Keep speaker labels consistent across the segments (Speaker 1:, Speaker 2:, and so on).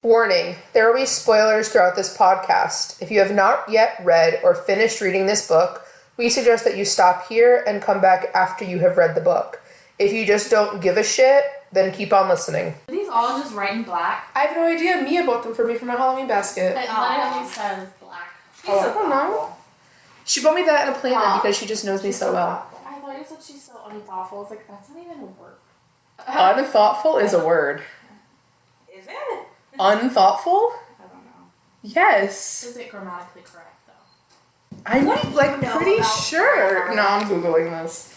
Speaker 1: Warning, there will be spoilers throughout this podcast. If you have not yet read or finished reading this book, we suggest that you stop here and come back after you have read the book. If you just don't give a shit, then keep on listening.
Speaker 2: Are these all just white and black?
Speaker 1: I have no idea. Mia bought them for me for my Halloween basket.
Speaker 2: It literally says black.
Speaker 1: I don't know. She bought me that in a planner because she just knows me so well.
Speaker 2: I thought you said she's so unthoughtful. I was like, that's not even a word.
Speaker 1: Unthoughtful is a word.
Speaker 3: Is it?
Speaker 1: Unthoughtful?
Speaker 2: I don't know.
Speaker 1: Yes.
Speaker 2: Is it grammatically correct, though?
Speaker 1: I'm
Speaker 3: What do you
Speaker 1: like
Speaker 3: know
Speaker 1: pretty
Speaker 3: about
Speaker 1: sure.
Speaker 3: grammar?
Speaker 1: No, I'm Googling this.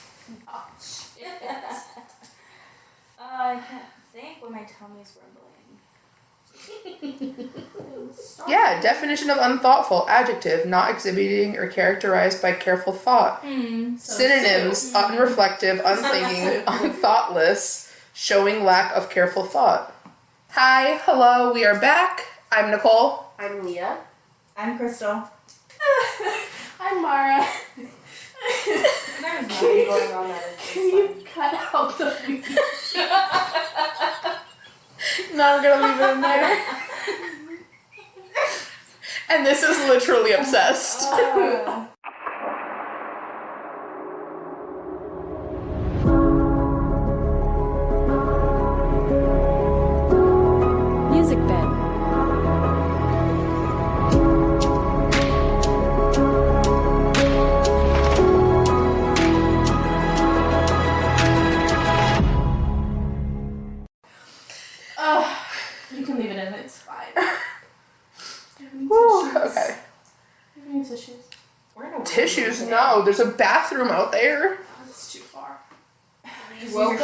Speaker 2: Oh, shit.
Speaker 3: I can't think when my tummy's rumbling.
Speaker 1: Yeah, definition of unthoughtful. Adjective, not exhibiting or characterized by careful thought. Synonyms, unreflective, unthinking, unthoughtless, showing lack of careful thought. Hi, hello, we are back. I'm Nicole.
Speaker 4: I'm Leah.
Speaker 3: I'm Crystal.
Speaker 2: I'm Mara.
Speaker 3: There's nothing going on that is
Speaker 2: Can you cut out the music?
Speaker 1: No, I'm gonna leave it in there. And this is literally obsessed.
Speaker 5: Music bed.
Speaker 2: You can leave it in, it's fine.
Speaker 1: Whew, okay.
Speaker 2: You have any tissues?
Speaker 3: We're in a
Speaker 1: Tissues? No, there's a bathroom out there.
Speaker 2: Oh, it's too far.
Speaker 4: We woke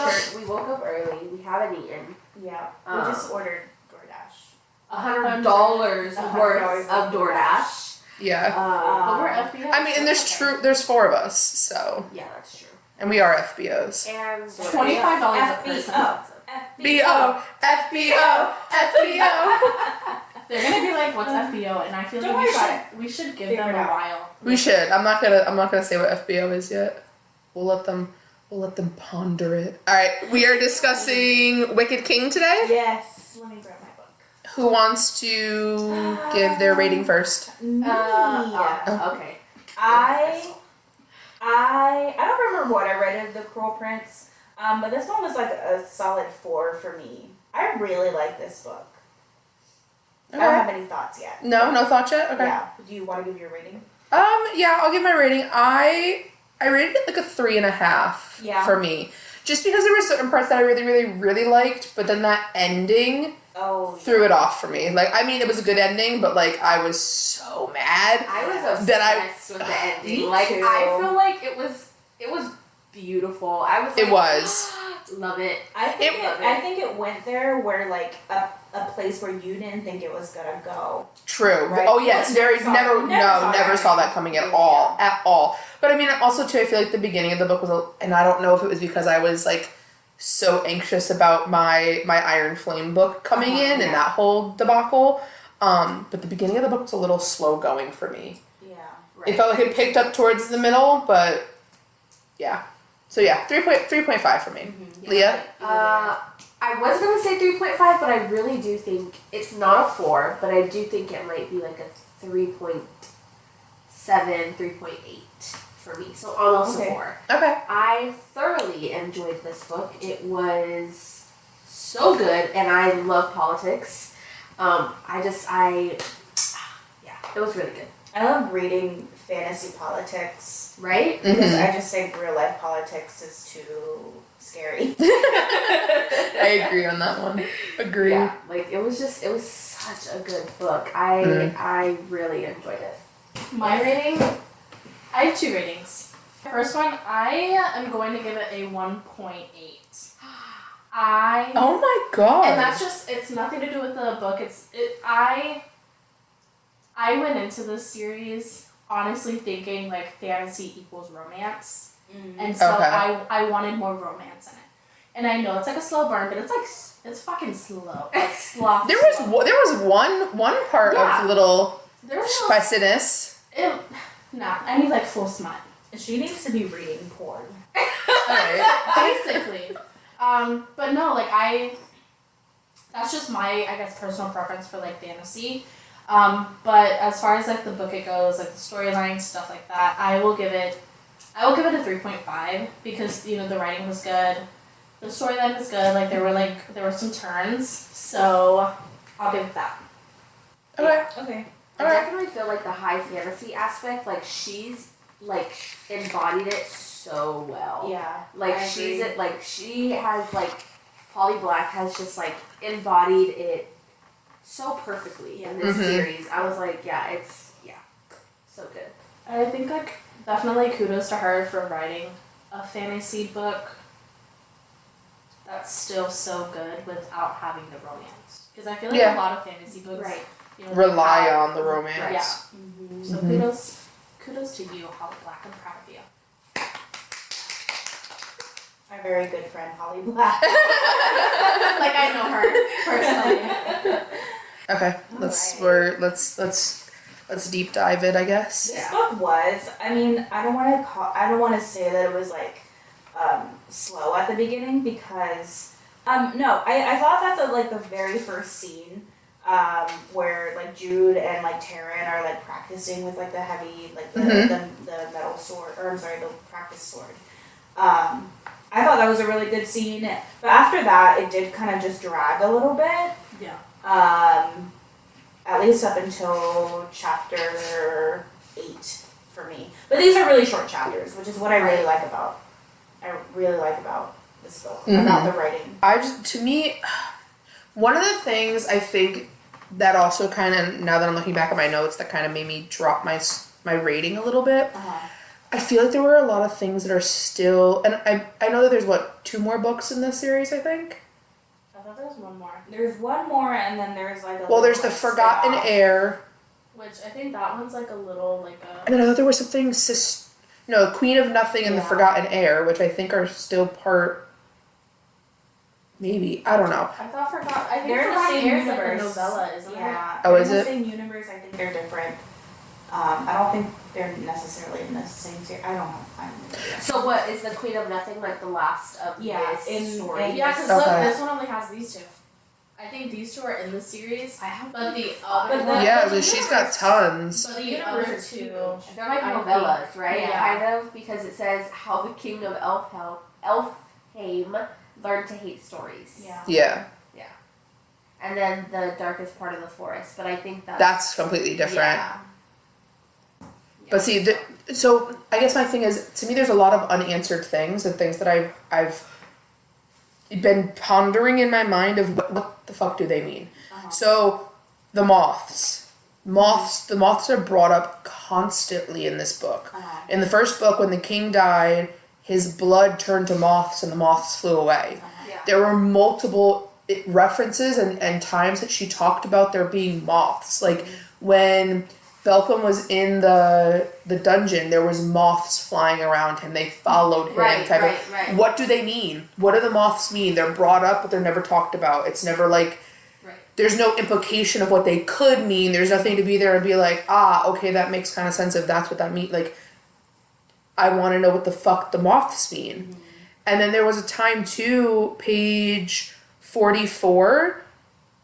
Speaker 4: up early. We haven't eaten.
Speaker 3: Yeah. We
Speaker 4: Um,
Speaker 3: just ordered DoorDash.
Speaker 4: $100 worth of DoorDash.
Speaker 1: Yeah.
Speaker 2: But we're FBI.
Speaker 1: I mean, and there's 4 of us, so.
Speaker 4: Yeah, that's true.
Speaker 1: And we are FBOs.
Speaker 4: And
Speaker 2: $25 a person.
Speaker 3: FBO.
Speaker 1: FBO! FBO! FBO!
Speaker 2: They're gonna be like, "What's FBO?" And I feel
Speaker 3: Don't
Speaker 2: like
Speaker 3: worry,
Speaker 2: we should give
Speaker 3: figure
Speaker 2: them
Speaker 3: it
Speaker 2: a
Speaker 3: out.
Speaker 2: while.
Speaker 1: We should. I'm not gonna say what FBO is yet. We'll let them ponder it. Alright, we are discussing Wicked King today.
Speaker 3: Yes. Let me grab my book.
Speaker 1: Who wants to give their rating first?
Speaker 4: okay.
Speaker 3: I don't remember what I rated The Cruel Prince, but this one was like a solid 4 for me. I really like this book. I don't have any thoughts yet.
Speaker 1: No thoughts yet? Okay.
Speaker 3: Yeah. Do you want to give your rating?
Speaker 1: Yeah, I'll give my rating. I rated it like a 3.5
Speaker 3: Yeah.
Speaker 1: for me. Just because there were certain parts that I really, really, really liked, but then that ending threw it off for me. Like, I mean, it was a good ending, but like, I was so mad.
Speaker 4: I was obsessed
Speaker 1: That
Speaker 4: with the ending.
Speaker 3: Me
Speaker 4: Like,
Speaker 3: too.
Speaker 4: I feel like it was beautiful. I was like,
Speaker 1: It was.
Speaker 4: love it.
Speaker 3: I think
Speaker 4: It-
Speaker 3: I think it went there where like a place where you didn't think it was gonna go.
Speaker 1: True.
Speaker 3: Right.
Speaker 1: Oh yes,
Speaker 3: Never saw
Speaker 1: never
Speaker 3: that
Speaker 1: saw that coming at all. But I mean, also too, I feel like the beginning of the book was, and I don't know if it was because I was like so anxious about my Iron Flame book coming in and that whole debacle. But the beginning of the book was a little slow going for me.
Speaker 3: Yeah.
Speaker 4: Right.
Speaker 1: It felt like it picked up towards the middle, but yeah. So yeah, 3.5 for me. Leah?
Speaker 4: I was gonna say 3.5, but I really do think it's not a 4, but I do think it might be like a 3.7, 3.8 for me. So almost a 4.
Speaker 1: Okay.
Speaker 4: I thoroughly enjoyed this book. It was so good, and I love politics. It was really good.
Speaker 3: I love reading fantasy politics
Speaker 4: Right?
Speaker 3: because I just think real life politics is too scary.
Speaker 1: I agree on that one. Agree.
Speaker 4: Yeah, like it was such a good book. I really enjoyed it.
Speaker 2: My rating, I have 2 ratings. First one, I am going to give it a 1.8.
Speaker 1: Oh my god.
Speaker 2: And that's just, it's nothing to do with the book. I went into this series honestly thinking like fantasy equals romance. And so
Speaker 1: Okay.
Speaker 2: I wanted more romance in it. And I know it's like a slow burn, but it's like, it's fucking slow. Like sloth.
Speaker 1: There was one part
Speaker 2: Yeah.
Speaker 1: of little
Speaker 2: There was no,
Speaker 1: spiciness.
Speaker 2: I need like full smut.
Speaker 3: She needs to be reading porn.
Speaker 1: Alright.
Speaker 2: Basically. But no, like That's just my, I guess, personal preference for like fantasy. But as far as like the book it goes, like the storyline, stuff like that, I will give it a 3.5 because the writing was good, the storyline was good. Like there were some turns, so I'll give it that.
Speaker 1: Okay.
Speaker 3: Okay.
Speaker 4: I
Speaker 1: Alright.
Speaker 4: definitely feel like the high fantasy aspect, like she's like embodied it so well.
Speaker 3: Yeah.
Speaker 4: Like
Speaker 3: I
Speaker 4: she's
Speaker 3: agree.
Speaker 4: it. Like she has like Polly Black has just like embodied it so perfectly in this
Speaker 1: Mhm.
Speaker 4: series. I was like, it's so good.
Speaker 2: I think like definitely kudos to her for writing a fantasy book that's still so good without having the romance. Because I feel like
Speaker 1: Yeah.
Speaker 2: a lot of fantasy books
Speaker 4: Right.
Speaker 2: they
Speaker 1: Rely
Speaker 2: have-
Speaker 1: on the romance.
Speaker 2: Yeah.
Speaker 3: Mm-hmm.
Speaker 2: So kudos to you, Holly Black. I'm proud of you.
Speaker 3: My very good friend Holly Black.
Speaker 2: Like I know her personally.
Speaker 1: Okay. Let's deep dive it, I guess.
Speaker 3: This book was. I mean, I don't want to say that it was like slow at the beginning because no, I thought that the very first scene where like Jude and like Taryn are like practicing with like the heavy like the metal sword, or I'm sorry, the practice sword. I thought that was a really good scene, but after that it did kind of just drag a little bit.
Speaker 2: Yeah.
Speaker 3: At least up until chapter 8 for me. But these are really short chapters, which is what I really like about. This book, about the writing.
Speaker 1: To me, one of the things I think that also kind of, now that I'm looking back at my notes, that kind of made me drop my rating a little bit. I feel like there were a lot of things that are still, and I know that there's 2 more books in this series, I think.
Speaker 2: I thought there was one more.
Speaker 3: There's one more, and then there's like a.
Speaker 1: Well, there's the
Speaker 3: like,
Speaker 1: Forgotten
Speaker 3: spin-off.
Speaker 1: Heir,
Speaker 2: Which I think that one's like a little like a.
Speaker 1: and then I thought there was something Queen of Nothing and the
Speaker 3: Yeah.
Speaker 1: Forgotten Heir, which I think are still part. Maybe, I don't know.
Speaker 2: I think
Speaker 3: They're in the
Speaker 2: Forgotten
Speaker 3: same
Speaker 2: Heir is like a
Speaker 3: universe.
Speaker 2: novella, isn't it?
Speaker 3: Yeah.
Speaker 1: Oh,
Speaker 3: they're
Speaker 1: is
Speaker 3: in the
Speaker 1: it?
Speaker 3: same universe. I think they're different. I don't think they're necessarily in the same series. I don't know. I'm
Speaker 4: So what is the Queen of Nothing like the last of
Speaker 3: Yeah,
Speaker 4: this
Speaker 3: in-
Speaker 4: story?
Speaker 2: Yeah, because
Speaker 1: Okay.
Speaker 2: this one only has these two. I think these two are in the series,
Speaker 3: I have.
Speaker 2: but the
Speaker 3: But
Speaker 2: other
Speaker 3: the-
Speaker 1: Yeah,
Speaker 2: but the
Speaker 1: she's got
Speaker 2: universe-
Speaker 1: tons.
Speaker 2: But the
Speaker 3: universe
Speaker 2: other
Speaker 3: is
Speaker 2: two,
Speaker 3: huge.
Speaker 4: They're like
Speaker 2: I
Speaker 4: novellas, right?
Speaker 2: yeah.
Speaker 4: Kind of, because it says how the king of Elfheim learned to hate stories.
Speaker 3: Yeah.
Speaker 1: Yeah,
Speaker 4: And then the darkest part of the forest. But I think
Speaker 1: that's completely different.
Speaker 4: Yeah.
Speaker 1: But see, so I guess my thing is, to me, there's a lot of unanswered things and things that I've been pondering in my mind of what the fuck do they mean. So the moths, the moths are brought up constantly in this book. In the first book, when the king died, his blood turned to moths and the moths flew away.
Speaker 4: Yeah.
Speaker 1: There were multiple references and times that she talked about there being moths. Like when Belcom was in the dungeon, there was moths flying around him. They followed him.
Speaker 4: Right.
Speaker 1: What do they mean? What do the moths mean? They're brought up, but they're never talked about. It's never like,
Speaker 4: Right.
Speaker 1: there's no implication of what they could mean. There's nothing to be there and be like, okay, that makes kind of sense if that's what that means. Like, I want to know what the fuck the moths mean. And then there was a time too, page 44,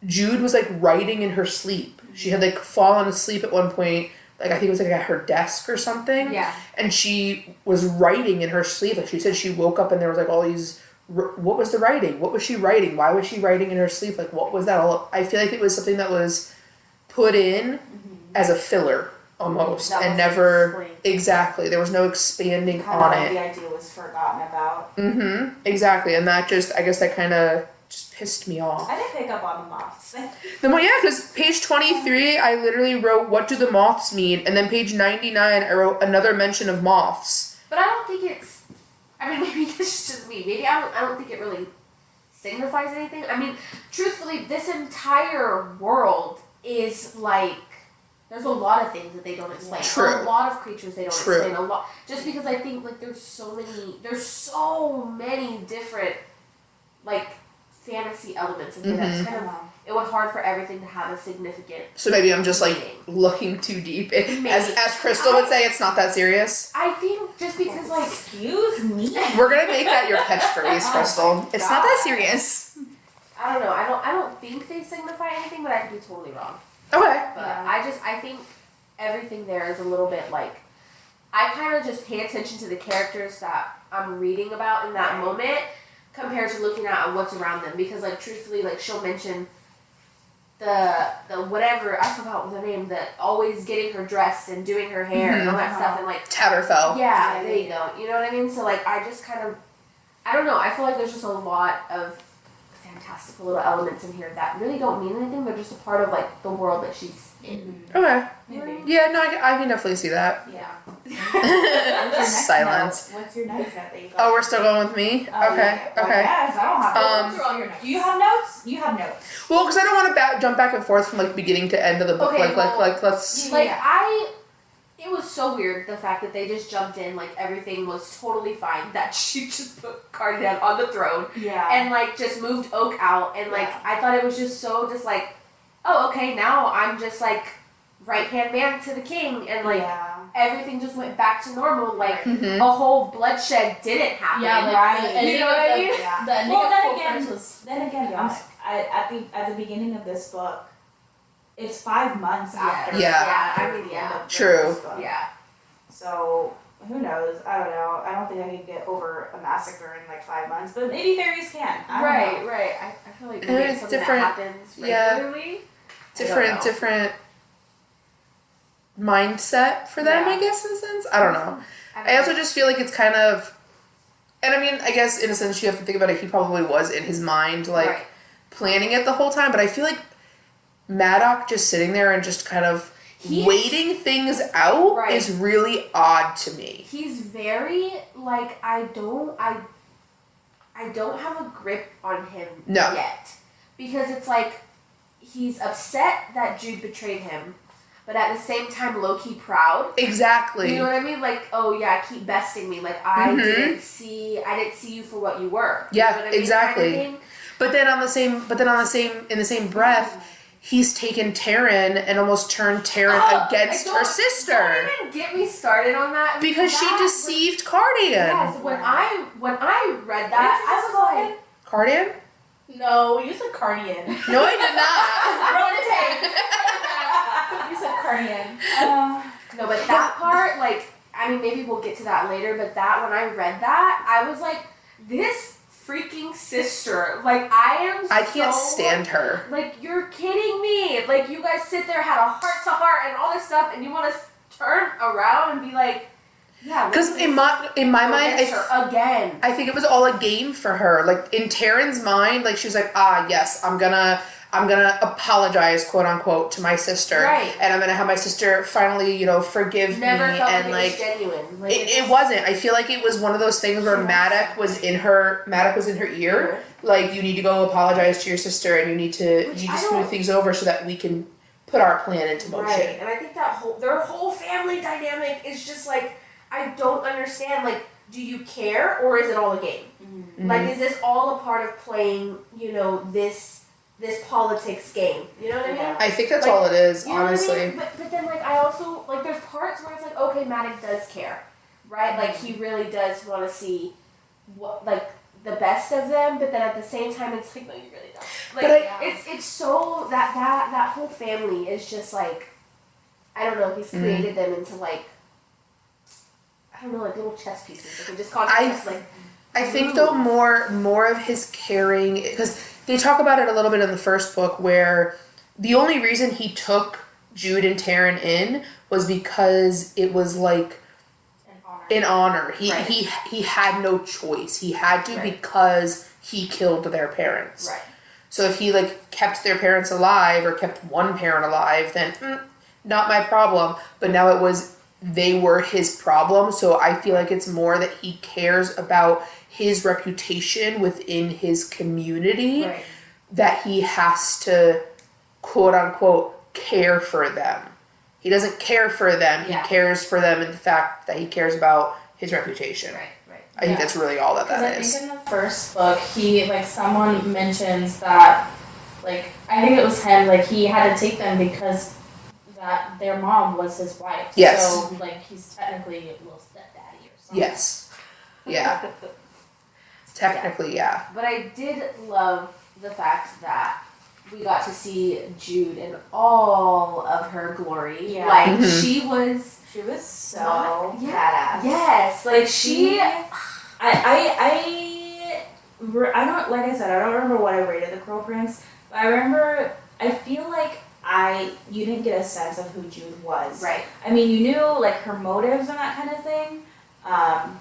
Speaker 1: Jude was like writing in her sleep. She had like fallen asleep at one point, like I think it was like at her desk or something.
Speaker 4: Yeah.
Speaker 1: And she was writing in her sleep. Like she said she woke up and there was like all these, what was the writing? What was she writing? Why was she writing in her sleep? Like what was that all? I feel like it was something that was put in as a filler almost
Speaker 4: That
Speaker 1: and
Speaker 4: wasn't
Speaker 1: never,
Speaker 4: explained.
Speaker 1: exactly. There was no expanding
Speaker 3: Kind
Speaker 1: on
Speaker 3: of like
Speaker 1: it.
Speaker 3: the idea was forgotten about.
Speaker 1: Exactly. And that just, I guess that kind of just pissed me off.
Speaker 3: I didn't pick up on the moths.
Speaker 1: Because page 23, I literally wrote, what do the moths mean? And then page 99, I wrote another mention of moths.
Speaker 4: But I don't think it's. I mean, maybe this is just me. Maybe I don't think it really signifies anything. I mean, truthfully, this entire world is like. There's a lot of things that they don't explain.
Speaker 1: True.
Speaker 4: A lot of creatures they don't
Speaker 1: True.
Speaker 4: explain. A lot. Just because I think like there's so many different like fantasy elements in here. That's kind of it was hard for everything to have a significant.
Speaker 1: So maybe I'm just like
Speaker 4: meaning.
Speaker 1: looking too deep.
Speaker 4: Maybe.
Speaker 1: As Crystal would say, it's not that serious.
Speaker 4: I think just because like
Speaker 3: Excuse me.
Speaker 1: We're gonna make that your catchphrase, Crystal. It's not that serious.
Speaker 4: I don't know. I don't think they signify anything, but I could be totally wrong.
Speaker 1: Okay.
Speaker 4: But
Speaker 3: Yeah.
Speaker 4: I think everything there is a little bit like, I kind of just pay attention to the characters that I'm reading about in that moment compared to looking at what's around them, because like truthfully, like she'll mention the whatever, I forgot what the name, that always getting her dressed and doing her hair and all that stuff, and like
Speaker 1: Tatterfell.
Speaker 4: yeah, there you go. You know what I mean? So like I just kind of, I don't know, I feel like there's just a lot of fantastical little elements in here that really don't mean anything. They're just a part of like the world that she's in.
Speaker 1: Okay.
Speaker 3: Maybe.
Speaker 1: Yeah, no, I can definitely see that.
Speaker 4: Yeah.
Speaker 1: Silence.
Speaker 3: What's your next note that you got?
Speaker 1: Oh, we're still going with me? Okay,
Speaker 3: Well,
Speaker 1: okay.
Speaker 3: yes, I don't have
Speaker 1: Um,
Speaker 3: notes. Those are all your notes. Do you have notes? You have notes.
Speaker 1: Well, because I don't want to jump back and forth from like beginning to end of the book.
Speaker 4: Okay, well,
Speaker 1: Let's.
Speaker 4: Like
Speaker 3: Yeah.
Speaker 4: it was so weird the fact that they just jumped in, like everything was totally fine, that she just put Cardigan on the throne
Speaker 3: Yeah.
Speaker 4: and like just moved Oak out, and like
Speaker 3: Yeah.
Speaker 4: I thought it was just so just like, oh okay, now I'm just like right hand man to the king, and like
Speaker 3: yeah.
Speaker 4: everything just went back to normal, like
Speaker 1: Mhm.
Speaker 4: a whole bloodshed didn't happen.
Speaker 2: Yeah, like
Speaker 3: Right.
Speaker 2: the ending
Speaker 4: You know what I
Speaker 2: of
Speaker 4: mean?
Speaker 3: Yeah.
Speaker 2: The ending
Speaker 3: Well,
Speaker 2: of
Speaker 3: then
Speaker 2: Cold
Speaker 3: again-
Speaker 2: Prince was
Speaker 3: Then again,
Speaker 2: chaotic.
Speaker 3: at the beginning of this book, it's 5 months after.
Speaker 1: Yeah.
Speaker 4: Yeah, I mean,
Speaker 3: the end
Speaker 4: yeah.
Speaker 3: of
Speaker 1: True.
Speaker 3: this book.
Speaker 4: Yeah.
Speaker 3: So who knows? I don't know. I don't think I could get over a massacre in like 5 months, but maybe fairies can. I don't know.
Speaker 4: Right. I feel like
Speaker 1: And
Speaker 4: maybe
Speaker 1: it's
Speaker 4: it's something
Speaker 1: different-
Speaker 4: that happens
Speaker 1: yeah.
Speaker 4: regularly.
Speaker 1: Different mindset for them,
Speaker 3: Yeah.
Speaker 1: I guess, in a sense. I don't know. I also just feel like it's kind of, and I mean, I guess in a sense you have to think about it, he probably was in his mind, like,
Speaker 4: Right.
Speaker 1: planning it the whole time, but I feel like Maddox just sitting there and just kind of
Speaker 4: He's-
Speaker 1: waiting things out
Speaker 4: Right.
Speaker 1: is really odd to me.
Speaker 4: He's very like I don't have a grip on him
Speaker 1: No.
Speaker 4: yet, because it's like he's upset that Jude betrayed him, but at the same time low key proud.
Speaker 1: Exactly.
Speaker 4: You know what I mean? Like, oh yeah, keep besting me. Like I
Speaker 1: Mhm.
Speaker 4: didn't see you for what you were.
Speaker 1: Yeah,
Speaker 4: you know what I mean?
Speaker 1: exactly.
Speaker 4: Kind of thing.
Speaker 1: But then in the same breath, he's taken Taryn and almost turned Taryn
Speaker 4: Oh,
Speaker 1: against her sister.
Speaker 4: Don't even get me started on that,
Speaker 1: Because she
Speaker 4: that-
Speaker 1: deceived Cardigan.
Speaker 4: Yes, when I read that, I was like,
Speaker 1: Cardigan?
Speaker 2: No, you said Cardian.
Speaker 1: No, I did not.
Speaker 2: You said Cardian.
Speaker 4: no, but that part, like, I mean, maybe we'll get to that later, but that, when I read that, I was like, this freaking sister, like,
Speaker 1: I can't
Speaker 4: so,
Speaker 1: stand her.
Speaker 4: Like, you're kidding me. Like, you guys sit there, had a heart to heart and all this stuff, and you want to turn around and be like, yeah.
Speaker 1: Because in my mind,
Speaker 4: again.
Speaker 1: I think it was all a game for her. Like in Taryn's mind, like she was like, yes, I'm gonna apologize, quote unquote, to my sister,
Speaker 4: Right.
Speaker 1: and I'm gonna have my sister finally, forgive
Speaker 4: Never
Speaker 1: me,
Speaker 4: felt
Speaker 1: and
Speaker 4: like
Speaker 1: like.
Speaker 4: it was genuine. Like,
Speaker 1: It wasn't. I feel like it was one of those things where Maddox was in her ear. Like, you need to go apologize to your sister, and you need to
Speaker 4: Which I
Speaker 1: smooth
Speaker 4: don't-
Speaker 1: things over so that we can put our plan into motion.
Speaker 4: Right, and I think that their whole family dynamic is just like, I don't understand. Like, do you care, or is it all a game?
Speaker 1: Mhm.
Speaker 4: Like, is this all a part of playing, this politics game? You know what I mean?
Speaker 3: Yeah.
Speaker 1: I think that's
Speaker 4: Like,
Speaker 1: all it is,
Speaker 4: You know
Speaker 1: honestly.
Speaker 4: what I mean? But then, like, I also, like, there's parts where it's like, okay, Maddox does care, right? Like, he really does want to see what, like, the best of them, but then at the same time, it's like, no, you really don't. Like,
Speaker 1: But
Speaker 4: it's so, that whole family is just, like, I don't know, he's created them into, like, I don't know, like, little chess pieces. Like, they just call
Speaker 1: I think though more of his caring, because they talk about it a little bit in the first book, where the only reason he took Jude and Taryn in was because it was like in honor. He
Speaker 4: Right.
Speaker 1: he had no choice. He had to
Speaker 4: Right.
Speaker 1: because he killed their parents.
Speaker 4: Right.
Speaker 1: So if he like kept their parents alive or kept one parent alive, then not my problem. But now it was they were his problem. So I feel like it's more that he cares about his reputation within his community,
Speaker 4: Right.
Speaker 1: that he has to quote unquote care for them. He doesn't care for them.
Speaker 4: Yeah.
Speaker 1: He cares for them in the fact that he cares about his reputation.
Speaker 4: Right.
Speaker 1: I think
Speaker 2: Yeah.
Speaker 1: that's really all that
Speaker 2: Because I
Speaker 1: is.
Speaker 2: think in the first book, someone mentions that, like, I think it was him, like, he had to take them because that their mom was his wife.
Speaker 1: Yes.
Speaker 2: So, like, he's technically a little stepdaddy or something.
Speaker 1: Yes. Yeah. Technically, yeah.
Speaker 4: But I did love the fact that we got to see Jude in all of her glory.
Speaker 3: Yeah.
Speaker 4: Like,
Speaker 1: Mhm.
Speaker 4: she was...
Speaker 3: She was so
Speaker 4: Yeah.
Speaker 3: badass.
Speaker 4: Yes, like she...
Speaker 3: I don't, like I said, I don't remember what I rated The Cruel Prince, but I remember, I feel like you didn't get a sense of who Jude was.
Speaker 4: Right.
Speaker 3: I mean, you knew, like, her motives and that kind of thing,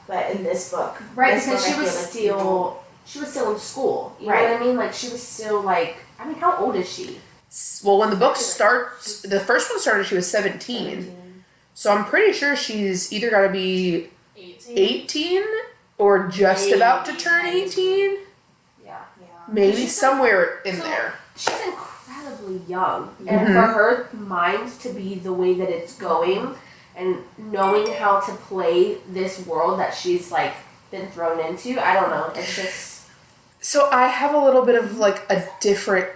Speaker 3: but in this book,
Speaker 4: Right,
Speaker 3: this
Speaker 4: because
Speaker 3: book,
Speaker 4: she
Speaker 3: I
Speaker 4: was
Speaker 3: feel like
Speaker 4: she was still in school. You know
Speaker 3: Right.
Speaker 4: what I mean? Like, she was still, like... I mean, how old is she?
Speaker 1: Well, when the book starts, the first one started, she was 17. So I'm pretty sure she's either got to be 18 or just about to turn 18.
Speaker 4: Yeah.
Speaker 3: Yeah.
Speaker 1: Maybe
Speaker 4: She's
Speaker 1: somewhere in
Speaker 4: so-
Speaker 1: there.
Speaker 4: She's incredibly young. And
Speaker 1: Mhm.
Speaker 4: for her mind to be the way that it's going and knowing how to play this world that she's, like, been thrown into, I don't know. It's just...
Speaker 1: So I have a little bit of like a different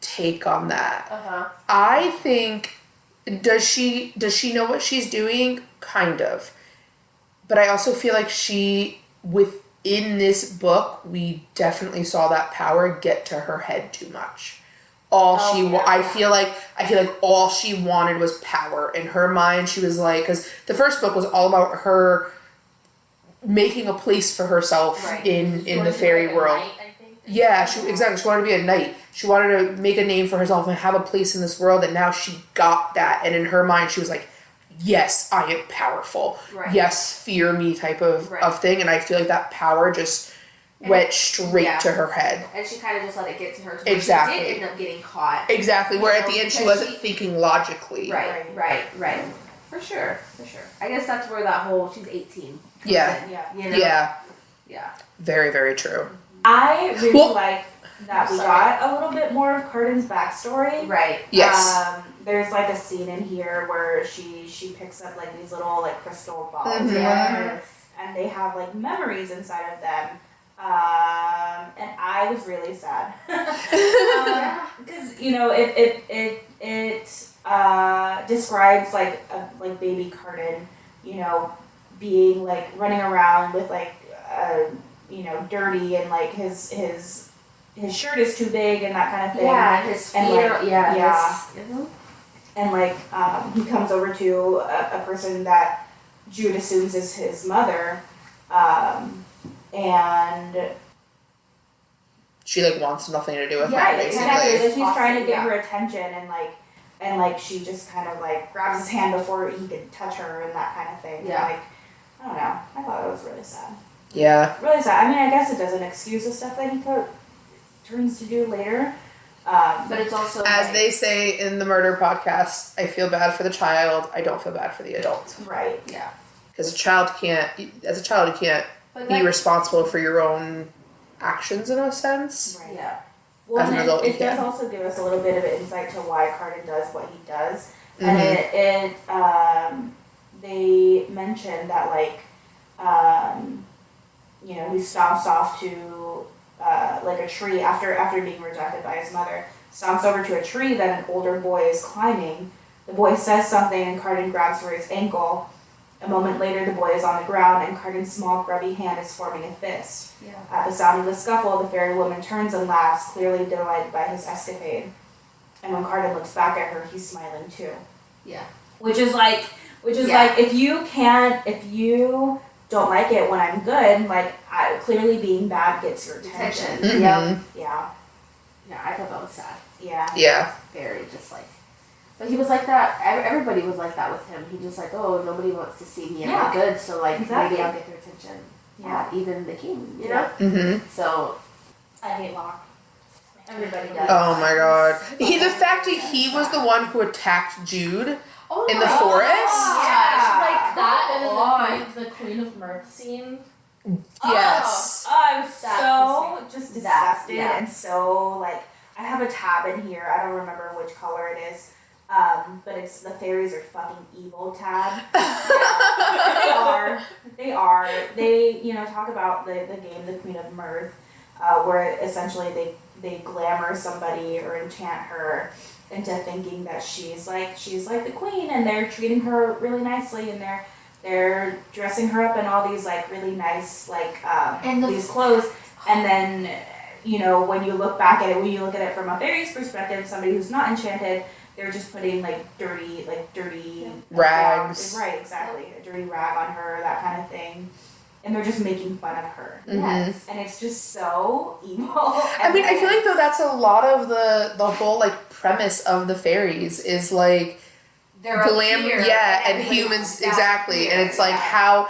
Speaker 1: take on that.
Speaker 4: Uh-huh.
Speaker 1: I think does she know what she's doing? Kind of. But I also feel like within this book, we definitely saw that power get to her head too much. I feel like all she wanted was power. In her mind, she was like, because the first book was all about her making a place for herself
Speaker 4: Right.
Speaker 1: in the fairy world. Yeah, she wanted to be a knight. She wanted to make a name for herself and have a place in this world, and now she got that. And in her mind, she was like, "Yes, I am powerful.
Speaker 4: Right.
Speaker 1: Yes, fear me," type of thing. And I feel like that power just went straight to her head.
Speaker 4: And she kind of just let it get to her. So
Speaker 1: Exactly.
Speaker 4: She did end up getting caught.
Speaker 1: Exactly. Where at the end she
Speaker 4: because
Speaker 1: wasn't thinking logically.
Speaker 4: Right. For sure. I guess that's where that whole she's 18.
Speaker 1: Yeah.
Speaker 3: Yeah.
Speaker 4: You know?
Speaker 1: Yeah. Very, very true.
Speaker 3: I really
Speaker 1: Well-
Speaker 3: like that we
Speaker 4: Sorry.
Speaker 3: got a little bit more of Carden's backstory.
Speaker 4: Right.
Speaker 1: Yes.
Speaker 3: There's like a scene in here where she picks up like these little like crystal balls,
Speaker 1: Mhm.
Speaker 3: and they have like memories inside of them. And I was really sad because you know it describes like baby Carden, you know, being like running around with like you know, dirty and like his shirt is too big and that kind of thing.
Speaker 4: Yeah, his feet.
Speaker 3: And, like,
Speaker 4: yeah.
Speaker 3: And like he comes over to a person that Jude assumes is his mother, and
Speaker 1: She like wants nothing to do with
Speaker 4: Yeah,
Speaker 1: her, basically.
Speaker 3: exactly.
Speaker 4: Basically.
Speaker 3: He's trying to give
Speaker 4: Yeah.
Speaker 3: her attention, and like she just kind of like grabs his hand before he could touch her and that kind of thing.
Speaker 4: Yeah.
Speaker 3: Like, I don't know. I thought it was really sad.
Speaker 1: Yeah.
Speaker 3: Really sad. I mean, I guess it doesn't excuse the stuff that he turns to do later.
Speaker 4: But it's also
Speaker 1: As
Speaker 4: like,
Speaker 1: they say in the murder podcast, I feel bad for the child. I don't feel bad for the adult.
Speaker 3: right.
Speaker 4: yeah.
Speaker 1: Because as a child, you can't
Speaker 4: But
Speaker 1: be
Speaker 4: that,
Speaker 1: responsible for your own actions in a sense.
Speaker 3: Right.
Speaker 4: yeah.
Speaker 3: Well,
Speaker 1: As an
Speaker 3: and
Speaker 1: adult, you
Speaker 3: it does
Speaker 1: can.
Speaker 3: also give us a little bit of insight to why Carden does what he does.
Speaker 1: Mhm.
Speaker 3: And they mentioned that like, you know, he stomps off to like a tree after being rejected by his mother. Stomps over to a tree that an older boy is climbing. The boy says something and Carden grabs for his ankle. A moment later, the boy is on the ground and Carden's small grubby hand is forming a fist.
Speaker 4: Yeah.
Speaker 3: At the sound of the scuffle, the fairy woman turns and laughs, clearly delighted by his escapade. And when Carden looks back at her, he's smiling too.
Speaker 4: Yeah.
Speaker 3: Which is like,
Speaker 4: Yeah.
Speaker 3: if you don't like it when I'm good, like, clearly being bad gets your attention.
Speaker 4: Attention.
Speaker 1: Mhm.
Speaker 4: Yep.
Speaker 3: Yeah,
Speaker 4: Yeah, I thought that was sad.
Speaker 3: yeah.
Speaker 1: Yeah.
Speaker 4: Very just like. But he was like that. Everybody was like that with him. He just like, oh, nobody wants to see me. I'm not good, so like
Speaker 3: Exactly.
Speaker 4: maybe I'll get their attention.
Speaker 3: Yeah.
Speaker 4: Even the king, you
Speaker 3: Yeah.
Speaker 4: know.
Speaker 1: Mm-hmm.
Speaker 4: So
Speaker 3: I hate Locke. Everybody does.
Speaker 1: Oh my god. The fact that he was the one who attacked Jude.
Speaker 4: oh
Speaker 1: In the
Speaker 4: my
Speaker 1: forest?
Speaker 4: gosh, like
Speaker 2: That
Speaker 4: come
Speaker 2: and
Speaker 4: on.
Speaker 2: the Queen of Mirth scene.
Speaker 1: Yes.
Speaker 3: I was
Speaker 2: That
Speaker 3: so just
Speaker 4: That,
Speaker 3: disgusted
Speaker 4: yeah.
Speaker 3: and so like I have a tab in here. I don't remember which color it is, but it's the fairies are fucking evil tab. They are. They talk about the game The Queen of Mirth, where essentially they glamour somebody or enchant her into thinking that she's like the queen, and they're treating her really nicely, and they're dressing her up in all these like really nice like
Speaker 4: And the-
Speaker 3: these clothes, and then you know, when you look back at it, when you look at it from a fairy's perspective, somebody who's not enchanted, they're just putting like dirty
Speaker 1: rags.
Speaker 3: Right, exactly. A dirty rag on her, that kind of thing. And they're just making fun of her.
Speaker 2: Yes.
Speaker 3: And it's just so evil.
Speaker 1: I mean, I feel like though that's a lot of the whole like premise of the fairies is like
Speaker 4: They're up here,
Speaker 1: and
Speaker 4: everybody's
Speaker 1: humans
Speaker 4: down
Speaker 1: exactly,
Speaker 4: here.
Speaker 1: and it's like how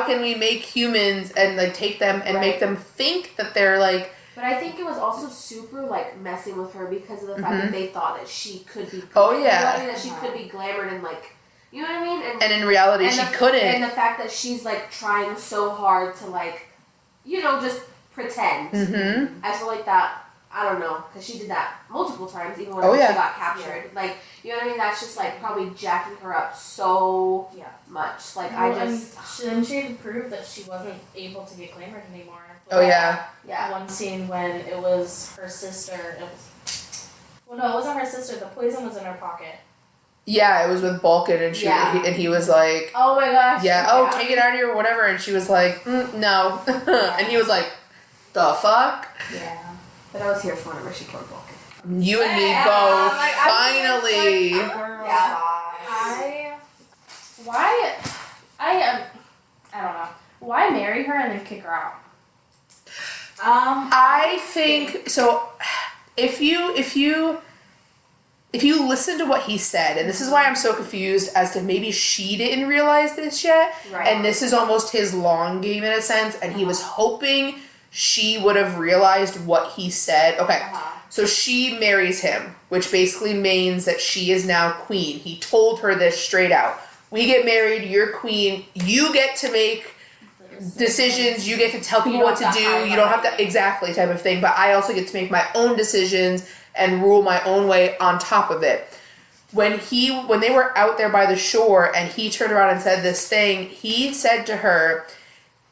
Speaker 1: can we make humans and like take them and make them think that they're like.
Speaker 4: But I think it was also super like messing with her because of the fact that they thought that she could be.
Speaker 1: Oh, yeah.
Speaker 4: You know what I mean? That she could be glamored and like, you know what I mean?
Speaker 1: And in reality, she couldn't.
Speaker 4: And the fact that she's like trying so hard to like, you know, just pretend.
Speaker 1: Mm-hmm.
Speaker 4: I feel like that. I don't know, because she did that multiple times, even when
Speaker 1: Oh,
Speaker 4: she
Speaker 1: yeah.
Speaker 4: got captured. Like, you know what I mean? That's just like probably jacking her up so much. Like,
Speaker 2: Then she had proved that she wasn't able to get glamored anymore.
Speaker 1: Oh yeah.
Speaker 4: yeah.
Speaker 2: One scene when it was her sister. Well, no, it wasn't her sister. The poison was in her pocket.
Speaker 1: Yeah, it was with Balkan, and she and he was like,
Speaker 4: Oh my gosh.
Speaker 1: yeah, oh, take it out of here or whatever, and she was like, no, and he was like, the fuck.
Speaker 3: Yeah.
Speaker 4: But I was here for whenever she killed Vulcan.
Speaker 1: You and me
Speaker 4: Yeah,
Speaker 1: both.
Speaker 4: like, I was
Speaker 1: Finally.
Speaker 3: Girl
Speaker 4: Yeah.
Speaker 3: boss.
Speaker 2: I don't know. Why marry her and then kick her out?
Speaker 1: I think so. If you listen to what he said, and this is why I'm so confused as to maybe she didn't realize this yet,
Speaker 4: Right.
Speaker 1: and this is almost his long game in a sense, and he was hoping she would have realized what he said. Okay, so she marries him, which basically means that she is now queen. He told her this straight out. We get married, you're queen, you get to make decisions, you get to tell people what to do, you don't have to, exactly, type of thing, but I also get to make my own decisions and rule my own way on top of it. When they were out there by the shore and he turned around and said this thing, he said to her,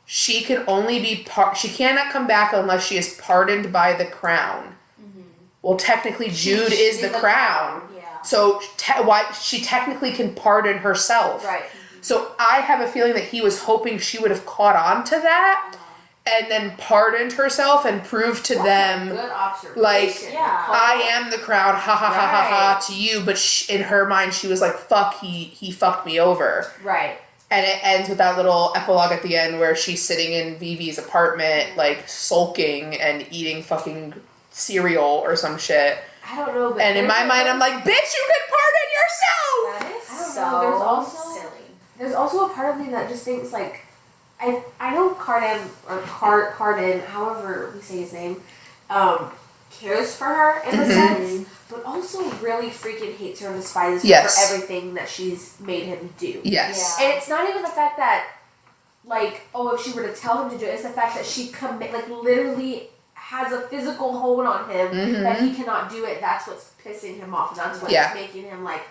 Speaker 1: she can only be she cannot come back unless she is pardoned by the crown. Well, technically Jude is the crown.
Speaker 3: Yeah.
Speaker 1: So why she technically can pardon herself.
Speaker 4: Right.
Speaker 1: So I have a feeling that he was hoping she would have caught on to that and then pardoned herself and proved to them,
Speaker 4: Good observation.
Speaker 1: like,
Speaker 3: Yeah.
Speaker 1: I am the crown, ha ha ha ha ha
Speaker 4: Right.
Speaker 1: to you. But in her mind, she was like, fuck, he fucked me over.
Speaker 4: Right.
Speaker 1: And it ends with that little epilogue at the end where she's sitting in Vivi's apartment, like, sulking and eating fucking cereal or some shit.
Speaker 4: I don't know, but
Speaker 1: And in my mind, I'm like, bitch, you can pardon yourself!
Speaker 3: That is
Speaker 4: I don't
Speaker 3: so
Speaker 4: know, there's also-
Speaker 3: silly.
Speaker 4: there's also a part of me that just thinks like, I know Cardan or Cardan, however we say his name, cares for her in a sense, but also really freaking hates her and despises her
Speaker 1: Yes.
Speaker 4: for everything that she's made him do.
Speaker 1: Yes.
Speaker 4: And it's not even the fact that, like, oh, if she were to tell him to do it, it's the fact that she literally has a physical hold on him that he cannot do it. That's what's pissing him off. That's what's making him like,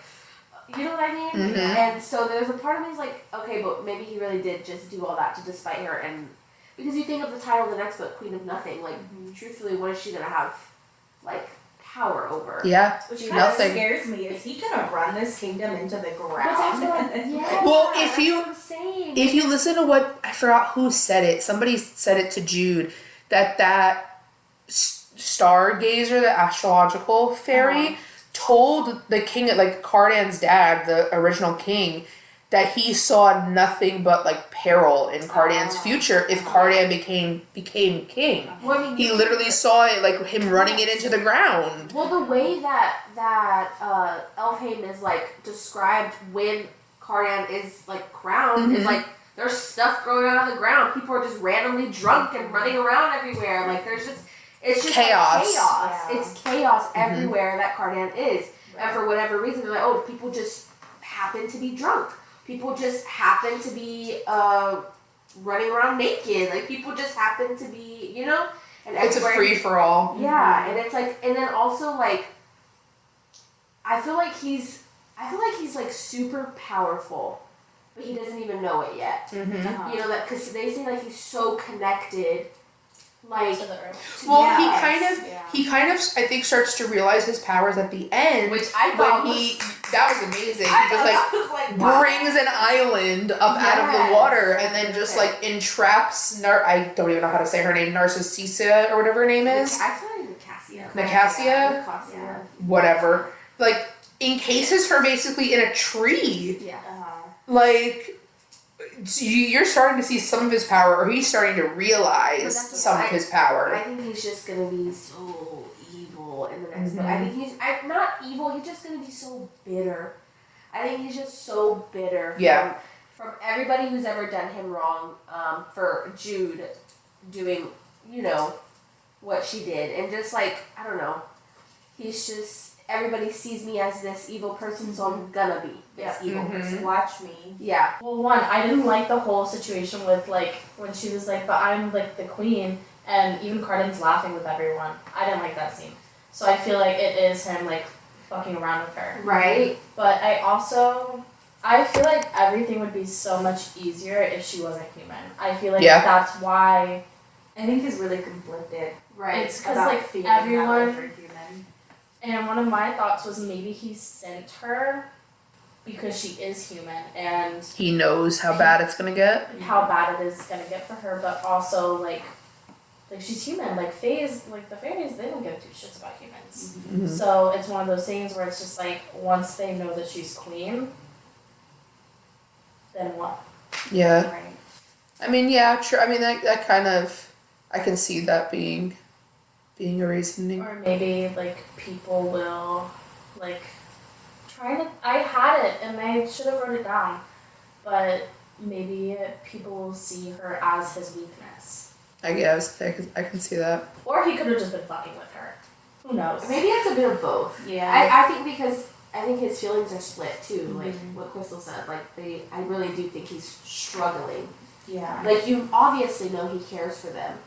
Speaker 4: you know what I mean? And so there's a part of me is like, okay, but maybe he really did just do all that to despite her. And because you think of the title of the next book, Queen of Nothing, like, truthfully, what is she going to have, like, power over?
Speaker 1: Yeah.
Speaker 3: Which kind of
Speaker 1: Nothing.
Speaker 3: scares me. Is he gonna run this kingdom into the
Speaker 4: But that's
Speaker 3: ground?
Speaker 4: what, yeah,
Speaker 1: Well, if
Speaker 4: that's
Speaker 1: you-
Speaker 4: what I'm saying.
Speaker 1: If you listen to what, I forgot who said it, somebody said it to Jude, that stargazer, the astrological fairy, told the king, like Cardan's dad, the original king, that he saw nothing but like peril in Cardan's future if Cardan became king.
Speaker 4: Well, I mean,
Speaker 1: He literally saw it, like him running it into the ground.
Speaker 4: well, the way that Elfhame is like described when Cardan is like crowned is like there's stuff growing out of the ground. People are just randomly drunk and running around everywhere. Like there's just it's just
Speaker 1: Chaos.
Speaker 4: Like, chaos.
Speaker 3: Yeah.
Speaker 4: It's chaos everywhere that Cardan is, and for whatever reason, they're like, oh, people just happen to be drunk. People just happen to be running around naked. Like people just happen to be, you know, and
Speaker 1: It's a
Speaker 4: everywhere.
Speaker 1: free for all.
Speaker 4: Yeah, and it's like, and then also like, I feel like he's like super powerful, but he doesn't even know it yet.
Speaker 3: Uh-huh.
Speaker 4: You know that because they say like he's so connected, like
Speaker 2: To the earth.
Speaker 4: to-
Speaker 1: Well,
Speaker 3: Yes.
Speaker 1: he kind of I think starts to realize his powers at the end.
Speaker 4: which I thought
Speaker 1: when
Speaker 4: was
Speaker 1: he That was amazing. He just like brings an island up out of the water and then just like entraps I don't even know how to say her name, Narcissa or whatever her name is.
Speaker 4: Actually, Nicasia.
Speaker 1: Nicasia?
Speaker 4: Nicasia.
Speaker 1: Whatever. Like encases her basically in a tree.
Speaker 4: Yeah.
Speaker 1: Like you're starting to see some of his power, or he's starting to realize some of his power.
Speaker 4: I think he's just gonna be so evil in the next book. I think he's not evil. He's just gonna be so bitter. I think he's just so bitter.
Speaker 1: Yeah.
Speaker 4: From everybody who's ever done him wrong. For Jude doing, what she did, and just like I don't know, he's just. Everybody sees me as this evil person, so I'm gonna be this evil person.
Speaker 3: Watch me.
Speaker 4: Yeah.
Speaker 2: Well, one, I didn't like the whole situation with, like, when she was like, but I'm, like, the queen, and even Cardin's laughing with everyone. I didn't like that scene. So I feel like it is him, like, fucking around with her.
Speaker 4: Right?
Speaker 2: But I feel like everything would be so much easier if she wasn't human. I feel like that's why...
Speaker 3: I think he's really conflicted.
Speaker 4: Right.
Speaker 2: It's because,
Speaker 3: about
Speaker 2: like,
Speaker 3: feeling that way
Speaker 2: everyone...
Speaker 3: for human.
Speaker 2: And one of my thoughts was maybe he sent her because she is human and
Speaker 1: He knows how bad it's gonna get.
Speaker 2: how bad it is gonna get for her, but also like she's human. Like the fairies, they don't give two shits about humans.
Speaker 1: Mhm.
Speaker 2: So it's one of those things where it's just like once they know that she's queen, then what?
Speaker 1: Yeah.
Speaker 2: Right.
Speaker 1: I mean, yeah, true. I mean, that kind of, I can see that being a reasoning.
Speaker 2: Or maybe like people will like try to. I had it and I should have wrote it down, but maybe people will see her as his weakness.
Speaker 1: I guess I can see that.
Speaker 2: Or he could have just been fucking with her. Who knows?
Speaker 4: Maybe it's a bit of both.
Speaker 2: Yeah.
Speaker 4: I think because I think his feelings are split too, like what Crystal said. Like I really do think he's struggling.
Speaker 3: Yeah.
Speaker 4: Like you obviously know he cares for them.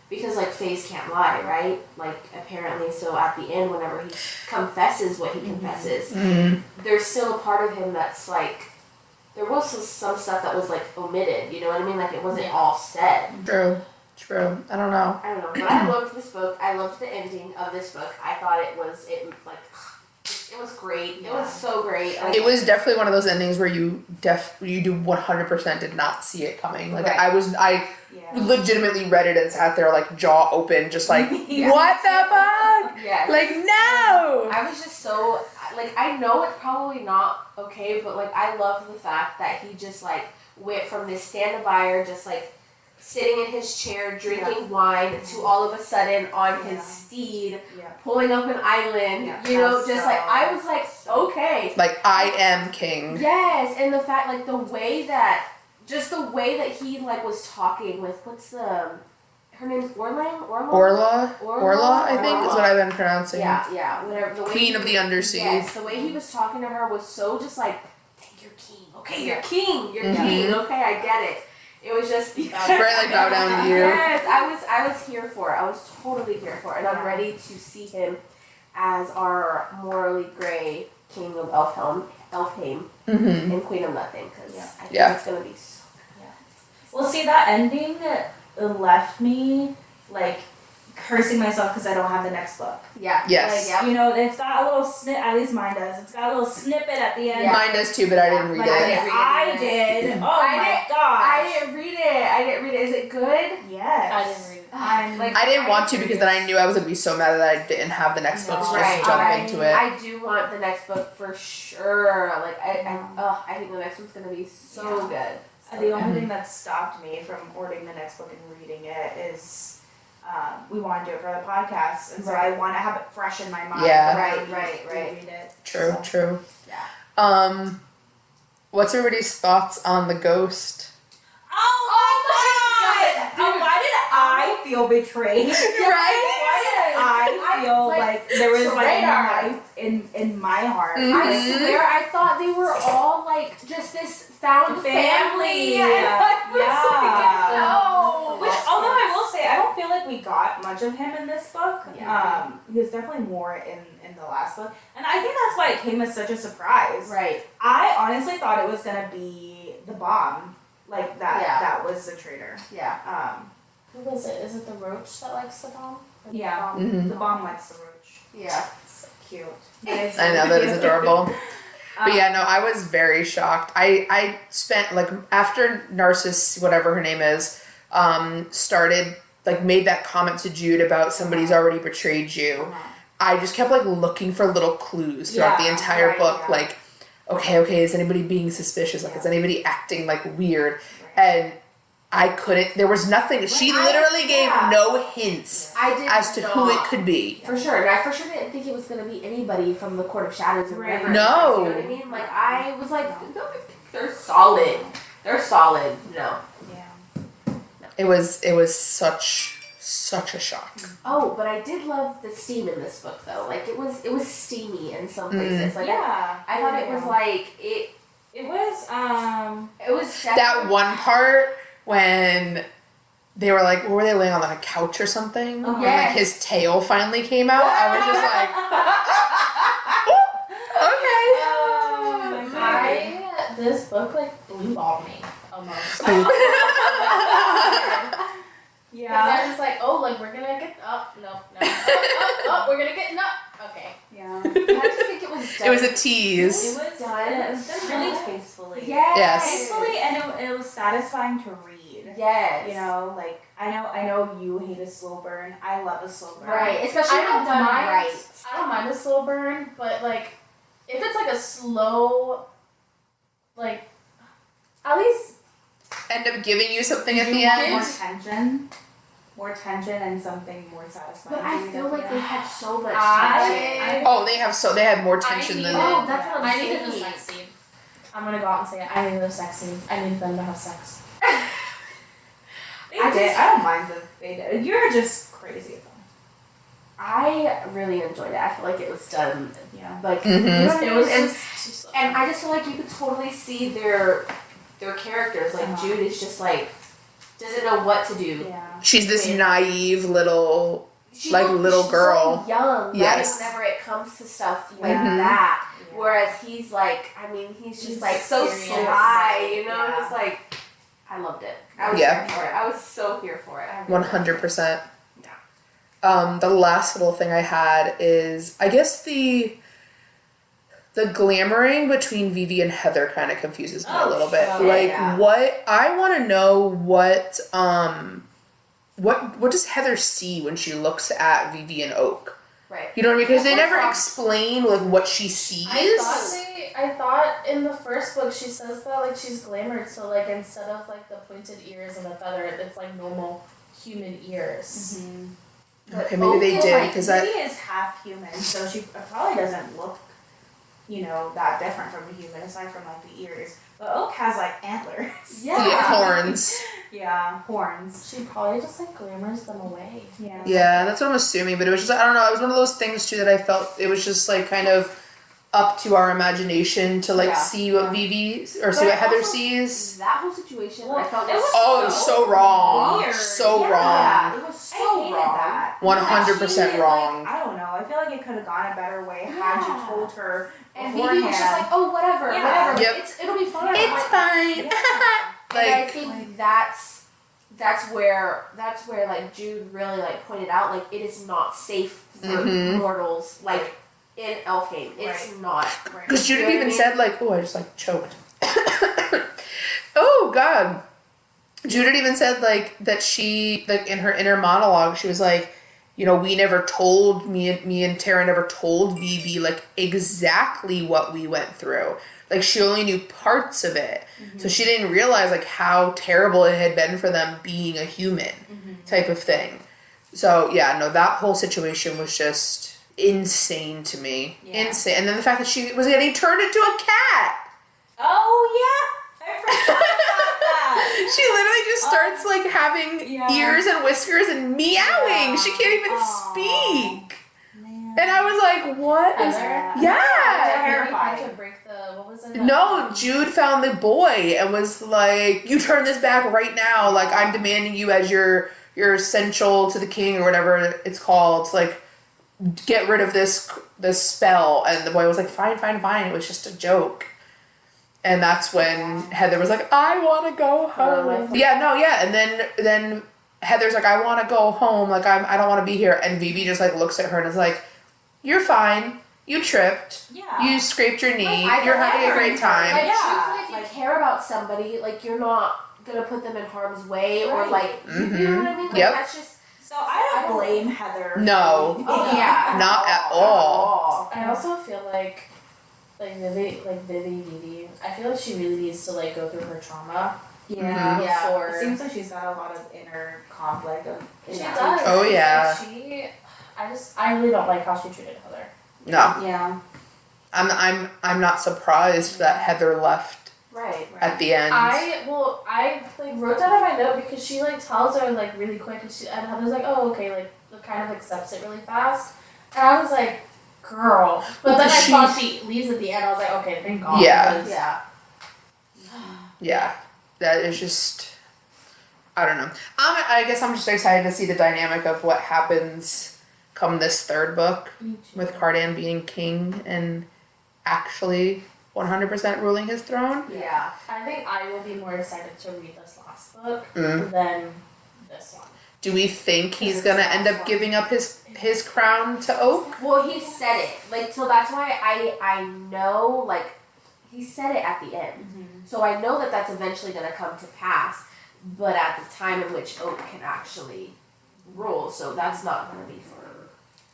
Speaker 4: Because, like, Faze can't lie, right? Like, apparently, so at the end, whenever he confesses what he confesses, there's still a part of him that's, like, there was some stuff that was, like, omitted, you know what I mean? Like, it wasn't all said.
Speaker 1: True. I don't know.
Speaker 4: I don't know, but I loved this book. I loved the ending of this book. I thought it was great. It was so great. Like,
Speaker 1: It was definitely one of those endings where you 100% did not see it coming. Like
Speaker 4: Right.
Speaker 1: I legitimately read it and sat there like jaw open, just like what the fuck?
Speaker 4: yes.
Speaker 1: Like no.
Speaker 4: I was just so, like, I know it's probably not okay, but, like, I love the fact that he just, like, went from this stand-by-er, just, like, sitting in his chair, drinking wine, to all of a sudden on his steed, pulling up an island, just, like, I was like, okay.
Speaker 1: Like I am king.
Speaker 4: Yes, and the fact, like, the way that he, like, was talking with, her name's Orla, I think is what I've been pronouncing. Yeah, whatever. The way
Speaker 1: Queen of the Undersea.
Speaker 4: Yes, the way he was talking to her was so just like, you're king. Okay, you're king. You're king. Okay, I get it. It was just
Speaker 1: right, like bow down to you.
Speaker 4: Yes, I was here for it. I was totally here for it, and I'm ready to see him as our morally gray king of Elfheim, and Queen of Nothing, because I think it's gonna be so good.
Speaker 3: Well, see, that ending left me, like, cursing myself because I don't have the next book.
Speaker 4: Yeah.
Speaker 1: Yes.
Speaker 4: Like,
Speaker 3: You know, it's got a little at least mine does. It's got a little snippet at the end.
Speaker 4: Yeah.
Speaker 1: Mine does too, but I didn't read
Speaker 3: Like,
Speaker 1: it.
Speaker 3: I did. Oh my gosh.
Speaker 4: I didn't read it. Is it good?
Speaker 3: Yes.
Speaker 2: I didn't read it.
Speaker 3: I'm
Speaker 4: Like,
Speaker 1: I didn't want to because then I knew I was gonna be so mad that I didn't have the next book to just jump into it.
Speaker 4: I do want the next book for sure. Like I think the next one's gonna be so good.
Speaker 3: The only thing that stopped me from ordering the next book and reading it is we want to do it for the podcast, and so I want to have it fresh in my mind.
Speaker 1: Yeah.
Speaker 4: Right.
Speaker 3: Read it.
Speaker 1: True.
Speaker 4: Yeah.
Speaker 1: What's everybody's thoughts on the ghost?
Speaker 3: Oh my god!
Speaker 4: Dude.
Speaker 3: Why did I feel betrayed?
Speaker 1: Right?
Speaker 3: I feel like there was like a
Speaker 4: traitor.
Speaker 3: knife in my heart.
Speaker 4: I swear I thought they were all like just this found family. No.
Speaker 3: Which, although I will say, I don't feel like we got much of him in this book.
Speaker 4: Yeah.
Speaker 3: He was definitely more in the last book, and I think that's why it came as such a surprise.
Speaker 4: Right.
Speaker 3: I honestly thought it was gonna be the bomb, like that.
Speaker 4: Yeah.
Speaker 3: That was the traitor.
Speaker 4: Yeah.
Speaker 2: Who was it? Is it the roach that likes the bomb? Or the
Speaker 3: Yeah.
Speaker 2: bomb?
Speaker 3: The bomb likes the roach.
Speaker 4: Yeah.
Speaker 3: So cute.
Speaker 1: I know, that is adorable. But yeah, no, I was very shocked. I spent like after Narcissus, whatever her name is, started like made that comment to Jude about somebody's already betrayed you. I just kept like looking for little clues throughout the entire book.
Speaker 3: Yeah.
Speaker 1: Like, okay, is anybody being suspicious? Like, is anybody acting like weird? And I couldn't. There was nothing. She literally gave no hints as to who it could be.
Speaker 4: For sure. And I for sure didn't think it was going to be anybody from the Court of Shadows or whatever.
Speaker 1: No.
Speaker 4: You know what I mean? Like, I was like, no, they're solid. They're solid. No.
Speaker 3: Yeah.
Speaker 1: It was such a shock.
Speaker 4: Oh, but I did love the steam in this book, though. Like, it was steamy in some places. Like,
Speaker 3: Yeah.
Speaker 4: I thought it was like, it
Speaker 3: was
Speaker 1: That
Speaker 4: definitely-
Speaker 1: one part when they were like, what were they laying on, like a couch or something?
Speaker 3: Uh-huh.
Speaker 1: And like his tail finally came out. I was just like, okay.
Speaker 2: This book like blue balled me almost.
Speaker 3: Yeah.
Speaker 2: I was like, oh, like we're gonna get no, we're gonna get okay.
Speaker 3: Yeah.
Speaker 4: I just think it was done.
Speaker 1: It was a tease.
Speaker 3: It was
Speaker 4: done.
Speaker 3: It was done really tastefully.
Speaker 1: Yes.
Speaker 3: Tastefully, and it was satisfying to read.
Speaker 4: Yes.
Speaker 3: You know, like I know you hate a slow burn. I love a slow burn.
Speaker 4: Right. Especially
Speaker 2: I
Speaker 4: when
Speaker 2: don't
Speaker 4: done
Speaker 2: mind.
Speaker 4: right.
Speaker 2: I don't mind a slow burn, but like if it's like a slow, like at least
Speaker 1: End up giving you something at the
Speaker 3: You want
Speaker 1: end.
Speaker 3: more tension, and something more satisfying.
Speaker 4: But I feel like they had so much
Speaker 2: I-
Speaker 4: tension.
Speaker 1: Oh, they had more tension than
Speaker 4: Oh, that's what I'm
Speaker 2: I
Speaker 4: saying.
Speaker 2: needed a sex scene. I'm gonna go out and say it. I needed a sex scene. I need them to have sex.
Speaker 3: I did. I don't mind that they did. You're just crazy though.
Speaker 4: I really enjoyed it. I feel like it was done.
Speaker 3: Yeah.
Speaker 4: Like
Speaker 1: Mhm.
Speaker 4: you know what I
Speaker 2: It
Speaker 4: mean?
Speaker 2: was
Speaker 4: And-
Speaker 2: just too slow.
Speaker 4: And I just feel like you could totally see their characters. Like
Speaker 3: Uh-huh.
Speaker 4: Jude is just like doesn't know what to do.
Speaker 3: Yeah.
Speaker 1: She's this naive little.
Speaker 4: She
Speaker 1: Like
Speaker 4: look-
Speaker 1: little
Speaker 4: she's
Speaker 1: girl.
Speaker 4: so young,
Speaker 1: Yes.
Speaker 4: right? Whenever it comes to stuff like
Speaker 1: Mhm.
Speaker 4: that.
Speaker 3: Yeah.
Speaker 4: Whereas he's like, I mean, he's just
Speaker 2: He's
Speaker 4: like so
Speaker 2: serious.
Speaker 4: sly, you know?
Speaker 3: Yeah.
Speaker 4: It's like, I loved it. I was
Speaker 1: Yeah.
Speaker 4: here for it. I was so here for it.
Speaker 1: 100%.
Speaker 4: Yeah.
Speaker 1: The last little thing I had is, I guess the glamoring between Vivi and Heather kind of confuses me a
Speaker 3: Oh,
Speaker 1: little bit.
Speaker 3: sure.
Speaker 1: Like,
Speaker 3: Yeah.
Speaker 1: what I want to know what does Heather see when she looks at Vivi and Oak?
Speaker 4: Right.
Speaker 1: You know what I mean? Because they
Speaker 2: That's
Speaker 1: never
Speaker 2: wrong.
Speaker 1: explain like what she sees.
Speaker 2: I thought in the first book she says that like she's glamored, so like instead of like the pointed ears and the feather, it's like normal human ears.
Speaker 1: Okay, maybe they
Speaker 4: Oak is
Speaker 1: did
Speaker 4: like-
Speaker 1: because
Speaker 3: Vivi
Speaker 1: I.
Speaker 3: is half human, so she probably doesn't look, that different from a human aside from like the ears. But Oak has like antlers.
Speaker 1: Yeah, horns.
Speaker 3: Yeah, horns.
Speaker 2: She probably just like glamours them away.
Speaker 3: Yeah.
Speaker 1: Yeah, that's what I'm assuming. But it was just, I don't know, it was one of those things too that I felt it was just like kind of up to our imagination to like
Speaker 3: Yeah.
Speaker 1: see what Vivi or see
Speaker 4: But
Speaker 1: what Heather
Speaker 4: also-
Speaker 1: sees.
Speaker 4: That whole situation,
Speaker 3: Well,
Speaker 4: I felt
Speaker 3: it was
Speaker 1: Oh, it was so wrong.
Speaker 3: weird.
Speaker 1: So
Speaker 3: Yeah.
Speaker 1: wrong.
Speaker 4: Yeah, it was
Speaker 3: I
Speaker 4: so
Speaker 3: hated
Speaker 4: wrong.
Speaker 3: that.
Speaker 1: 100%
Speaker 3: She,
Speaker 1: wrong.
Speaker 3: Like, I don't know. I feel like it could have gone a better way had you
Speaker 4: Yeah.
Speaker 3: told her
Speaker 4: And
Speaker 3: beforehand.
Speaker 4: Vivi was just like, oh, whatever,
Speaker 3: Yeah.
Speaker 4: whatever.
Speaker 1: Yep.
Speaker 4: It'll be fine.
Speaker 1: It's
Speaker 4: Like,
Speaker 1: fine.
Speaker 3: Yeah.
Speaker 4: and I
Speaker 1: Like,
Speaker 4: think that's where like Jude really like pointed out like it is not safe for
Speaker 1: Mhm.
Speaker 4: mortals like in Elfhame. It's not.
Speaker 1: because Judith
Speaker 4: You know what I
Speaker 1: even
Speaker 4: mean?
Speaker 1: said like, oh, I just like choked. Oh God. Judith even said like that she like in her inner monologue she was like, we never told me and Tara never told Vivi like exactly what we went through. Like she only knew parts of it. So she didn't realize like how terrible it had been for them being a human type of thing. So yeah, no, that whole situation was just insane to me.
Speaker 3: Yeah.
Speaker 1: Insane. And then the fact that she was getting turned into a cat.
Speaker 3: Oh yeah, I forgot about that.
Speaker 1: She literally just starts like having
Speaker 3: Yeah.
Speaker 1: ears and whiskers and meowing.
Speaker 3: Yeah.
Speaker 1: She can't even
Speaker 3: Aw.
Speaker 1: speak.
Speaker 3: Man.
Speaker 1: And I was like, what is
Speaker 2: Heather?
Speaker 1: Yeah.
Speaker 3: Terrifying.
Speaker 2: To break the what was it?
Speaker 1: No, Jude found the boy and was like, you turn this back right now. Like, I'm demanding you as your essential to the king or whatever it's called. To, like, get rid of this spell. And the boy was like, fine. It was just a joke. And that's when Heather was like, I want to go home. Yeah. And then Heather's like, I want to go home. Like, I don't want to be here. And Vivi just, like, looks at her and is like, you're fine. You tripped.
Speaker 3: Yeah.
Speaker 1: You scraped your knee.
Speaker 4: Like,
Speaker 1: You're
Speaker 4: I
Speaker 1: having a
Speaker 3: like
Speaker 1: great time.
Speaker 4: Like,
Speaker 3: Yeah,
Speaker 4: truthfully, if you
Speaker 3: like-
Speaker 4: care about somebody, like, you're not gonna put them in harm's way or,
Speaker 3: Right.
Speaker 4: like, you know what I mean? Like,
Speaker 1: Yep.
Speaker 4: that's just.
Speaker 3: So I don't blame Heather.
Speaker 1: No.
Speaker 4: Oh, yeah.
Speaker 1: Not at all.
Speaker 2: I also feel like Vivi, I feel like she really needs to like go through her trauma.
Speaker 3: Yeah.
Speaker 2: Yeah.
Speaker 3: Before. It seems like she's got a lot of inner conflict.
Speaker 2: She
Speaker 3: Yeah.
Speaker 2: does.
Speaker 1: Oh,
Speaker 2: It's
Speaker 1: yeah.
Speaker 2: like I really don't like how she treated Heather.
Speaker 1: No.
Speaker 3: Yeah.
Speaker 1: I'm not surprised that Heather left
Speaker 4: Right.
Speaker 1: at the end.
Speaker 2: I like wrote down in my note because she like tells her like really quick and Heather's like, oh okay, like kind of accepts it really fast. And I was like, girl. But then I saw she leaves at the end, I was like, okay, thank God.
Speaker 1: Yeah.
Speaker 2: because-
Speaker 4: Yeah.
Speaker 1: Yeah, that is just, I don't know. I guess I'm just excited to see the dynamic of what happens come this third book
Speaker 2: Me too.
Speaker 1: with Cardan being king and actually 100% ruling his throne.
Speaker 4: Yeah.
Speaker 2: I think I will be more excited to read this last book
Speaker 1: Mm.
Speaker 2: than this one.
Speaker 1: Do we think he's
Speaker 3: it's
Speaker 1: gonna
Speaker 3: the
Speaker 1: end
Speaker 3: last
Speaker 1: up
Speaker 3: one.
Speaker 1: giving up his crown to Oak?
Speaker 4: Well, he said it. Like, so that's why I know, like, he said it at the end. So I know that that's eventually going to come to pass, but at the time in which Oak can actually rule, so that's not going to be for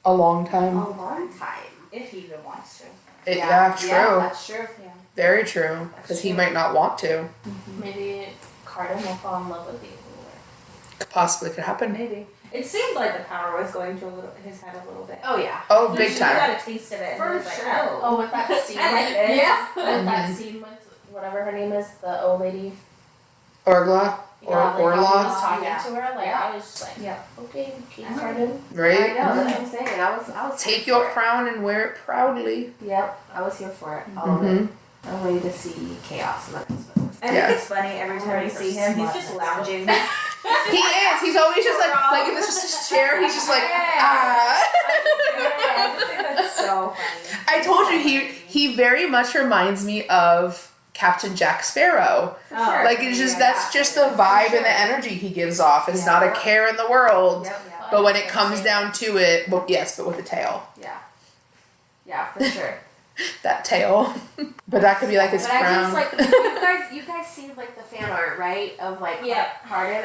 Speaker 1: A long
Speaker 4: a
Speaker 1: time.
Speaker 4: long time.
Speaker 3: If he even wants to.
Speaker 1: Yeah, true.
Speaker 4: Yeah, that's true.
Speaker 1: Very true. Because he might not want to.
Speaker 2: Maybe Cardan will fall in love with the ruler.
Speaker 1: Possibly could happen.
Speaker 3: Maybe. It seemed like the power was going to his head a little bit.
Speaker 4: Oh, yeah.
Speaker 1: Oh,
Speaker 3: He-
Speaker 1: big
Speaker 3: he
Speaker 1: time.
Speaker 3: got a taste of it. And
Speaker 4: For
Speaker 3: he was like,
Speaker 4: sure.
Speaker 3: oh.
Speaker 2: Oh, with that scene.
Speaker 3: I like this.
Speaker 4: Yeah.
Speaker 2: With that scene with whatever her name is, the old lady.
Speaker 1: Orgla? Or
Speaker 2: Like,
Speaker 1: Orla?
Speaker 2: how he was talking
Speaker 3: Yeah.
Speaker 2: to her, like,
Speaker 4: Yeah.
Speaker 2: I was just like,
Speaker 3: Yeah.
Speaker 2: okay, King
Speaker 3: Alright.
Speaker 2: Cardan.
Speaker 4: I
Speaker 1: Right?
Speaker 4: know, that's what I'm saying. I was
Speaker 1: Take
Speaker 4: here
Speaker 1: your
Speaker 4: for it.
Speaker 1: crown and wear it proudly.
Speaker 4: Yep, I was here for it. All of it.
Speaker 1: Mhm.
Speaker 4: I'm ready to see chaos in that husband.
Speaker 3: I
Speaker 1: Yeah.
Speaker 3: think it's funny every time we see him, he's just lounging.
Speaker 1: He is. He's always just like in this chair. He's just like, ah.
Speaker 3: I just think that's so funny.
Speaker 1: I told you he very much reminds me of Captain Jack Sparrow.
Speaker 3: For
Speaker 4: Oh,
Speaker 3: sure.
Speaker 1: Like it's just
Speaker 3: Yeah.
Speaker 1: that's just the vibe and the energy he gives off. It's not a care in the world.
Speaker 4: Yep.
Speaker 3: Yeah.
Speaker 1: But when it comes down to it, well, yes, but with a tail.
Speaker 4: Yeah. Yeah, for sure.
Speaker 1: That tail. But that could be like his
Speaker 4: But I
Speaker 1: crown.
Speaker 4: just like you guys seen like the fan art, right? Of like
Speaker 3: Yeah.
Speaker 4: Cardan.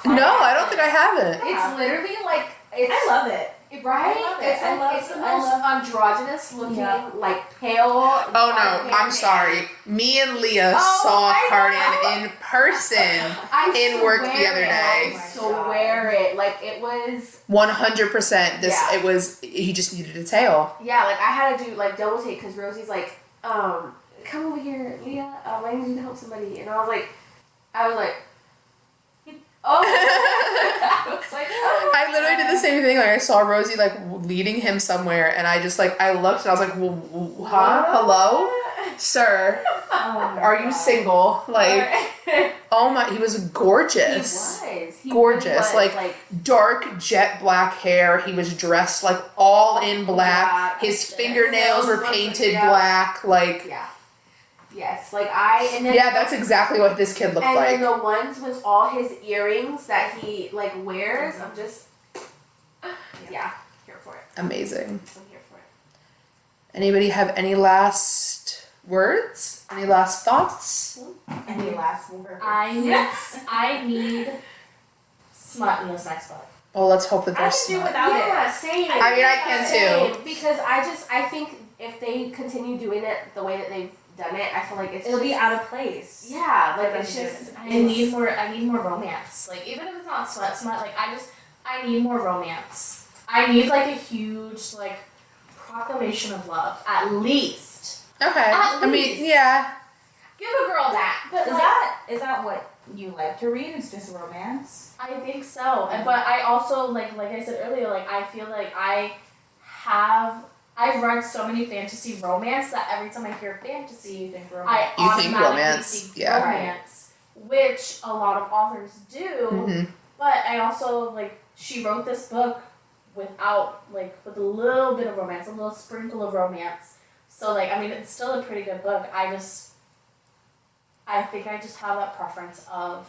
Speaker 1: No, I don't think I haven't.
Speaker 4: It's literally like it's
Speaker 3: I love it.
Speaker 4: right.
Speaker 3: I love it.
Speaker 4: It's
Speaker 3: I
Speaker 4: like
Speaker 3: love-
Speaker 4: it's the
Speaker 3: I
Speaker 4: most
Speaker 3: love-
Speaker 4: androgynous looking,
Speaker 3: Yeah.
Speaker 4: like pale.
Speaker 1: Oh
Speaker 4: dark
Speaker 1: no,
Speaker 4: hair
Speaker 1: I'm sorry. Me and Leah
Speaker 4: Oh,
Speaker 1: saw
Speaker 4: I know.
Speaker 1: Cardan in person.
Speaker 4: I
Speaker 1: in work the
Speaker 4: swear
Speaker 1: other
Speaker 4: it,
Speaker 1: day.
Speaker 4: I swear it. Like it was.
Speaker 1: 100%.
Speaker 4: Yeah.
Speaker 1: It was. He just needed a tail.
Speaker 4: Yeah, like I had to do like double take because Rosie's like, come over here, Leah. I need to help somebody, and I was like, oh. I was like, oh.
Speaker 1: I literally did the same thing. Like I saw Rosie like leading him somewhere, and I just like I looked and I was like, huh? Hello, sir.
Speaker 3: Oh my
Speaker 1: Are you
Speaker 3: God.
Speaker 1: single? Like, oh my, he was gorgeous.
Speaker 4: He was. He
Speaker 1: Gorgeous,
Speaker 4: really was,
Speaker 1: like, Dark jet black hair. He was dressed like all in black. His fingernails were painted
Speaker 4: Yeah.
Speaker 1: black. Like,
Speaker 4: yeah. Yes, like and then
Speaker 1: yeah, that's exactly what this kid looked
Speaker 4: and
Speaker 1: like.
Speaker 4: then the ones with all his earrings that he like wears, I'm just yeah, here for it.
Speaker 1: Amazing.
Speaker 4: I'm here for it.
Speaker 1: Anybody have any last words? Any last thoughts?
Speaker 3: Any last word?
Speaker 2: I need smut in this next book.
Speaker 1: Well, let's hope that
Speaker 3: I
Speaker 1: there's
Speaker 3: can do
Speaker 1: smut.
Speaker 3: without it.
Speaker 4: Yeah, same.
Speaker 1: I mean, I can too.
Speaker 4: Same, because I think if they continue doing it the way that they've done it, I feel like it's
Speaker 3: It'll be
Speaker 4: just-
Speaker 3: out of place.
Speaker 4: yeah, like
Speaker 3: for them
Speaker 4: it's
Speaker 3: to do
Speaker 4: just
Speaker 3: it.
Speaker 2: I need more romance. Like even if it's not smut, like I need more romance. I need like a huge like proclamation of love at least.
Speaker 1: Okay.
Speaker 4: At
Speaker 1: I mean,
Speaker 4: least.
Speaker 1: yeah.
Speaker 4: Give a girl that. But
Speaker 3: Is that what you like to read? It's just romance?
Speaker 2: I think so. But I also like I said earlier, like I feel like I've read so many fantasy romance that every time I hear fantasy,
Speaker 3: You think
Speaker 2: I
Speaker 3: romance?
Speaker 1: You think
Speaker 2: automatically
Speaker 1: romance,
Speaker 2: think
Speaker 1: yeah.
Speaker 2: romance, which a lot of authors do.
Speaker 1: hmm
Speaker 2: But I also like she wrote this book with a little bit of romance, a little sprinkle of romance. So like I mean it's still a pretty good book. I think I just have that preference of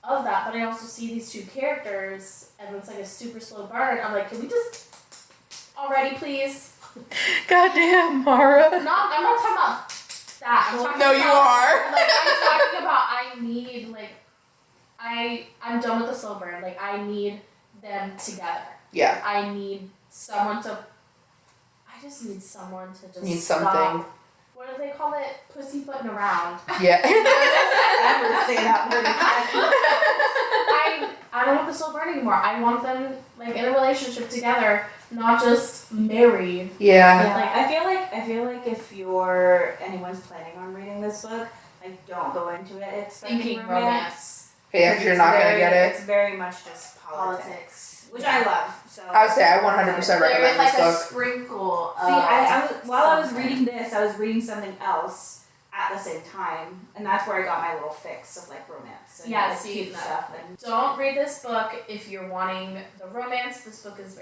Speaker 2: that, but I also see these two characters and it's like a super slow burn. I'm like, can we just already please?
Speaker 1: Goddamn, Mara.
Speaker 2: I'm not talking about that. I'm talking
Speaker 1: No, you
Speaker 2: about,
Speaker 1: are.
Speaker 2: Like, I'm talking about I need, like, I'm done with the slow burn. Like, I need them together.
Speaker 1: Yeah.
Speaker 2: I need someone to. I just need someone to just
Speaker 1: Need something.
Speaker 2: stop. What do they call it? Pussyfooting around.
Speaker 1: Yeah.
Speaker 3: Ever say that word again.
Speaker 2: I don't want the slow burn anymore. I want them like in a relationship together, not just married.
Speaker 1: Yeah.
Speaker 3: Yeah, I feel like if anyone's planning on reading this book, like don't go into it expecting
Speaker 2: Thinking
Speaker 3: romance.
Speaker 2: romance.
Speaker 1: Yeah, if you're not gonna get it.
Speaker 3: It's very much just politics, which I love. So
Speaker 1: I would say I 100%
Speaker 4: There
Speaker 1: recommend
Speaker 4: is like
Speaker 1: this
Speaker 4: a
Speaker 1: book.
Speaker 4: sprinkle of.
Speaker 3: See, while I was
Speaker 4: something.
Speaker 3: reading this, I was reading something else at the same time, and that's where I got my little fix of like romance and
Speaker 2: Yeah,
Speaker 3: like,
Speaker 2: see,
Speaker 3: cute
Speaker 2: no.
Speaker 3: stuff. And
Speaker 2: Don't read this book if you're wanting the romance. This book is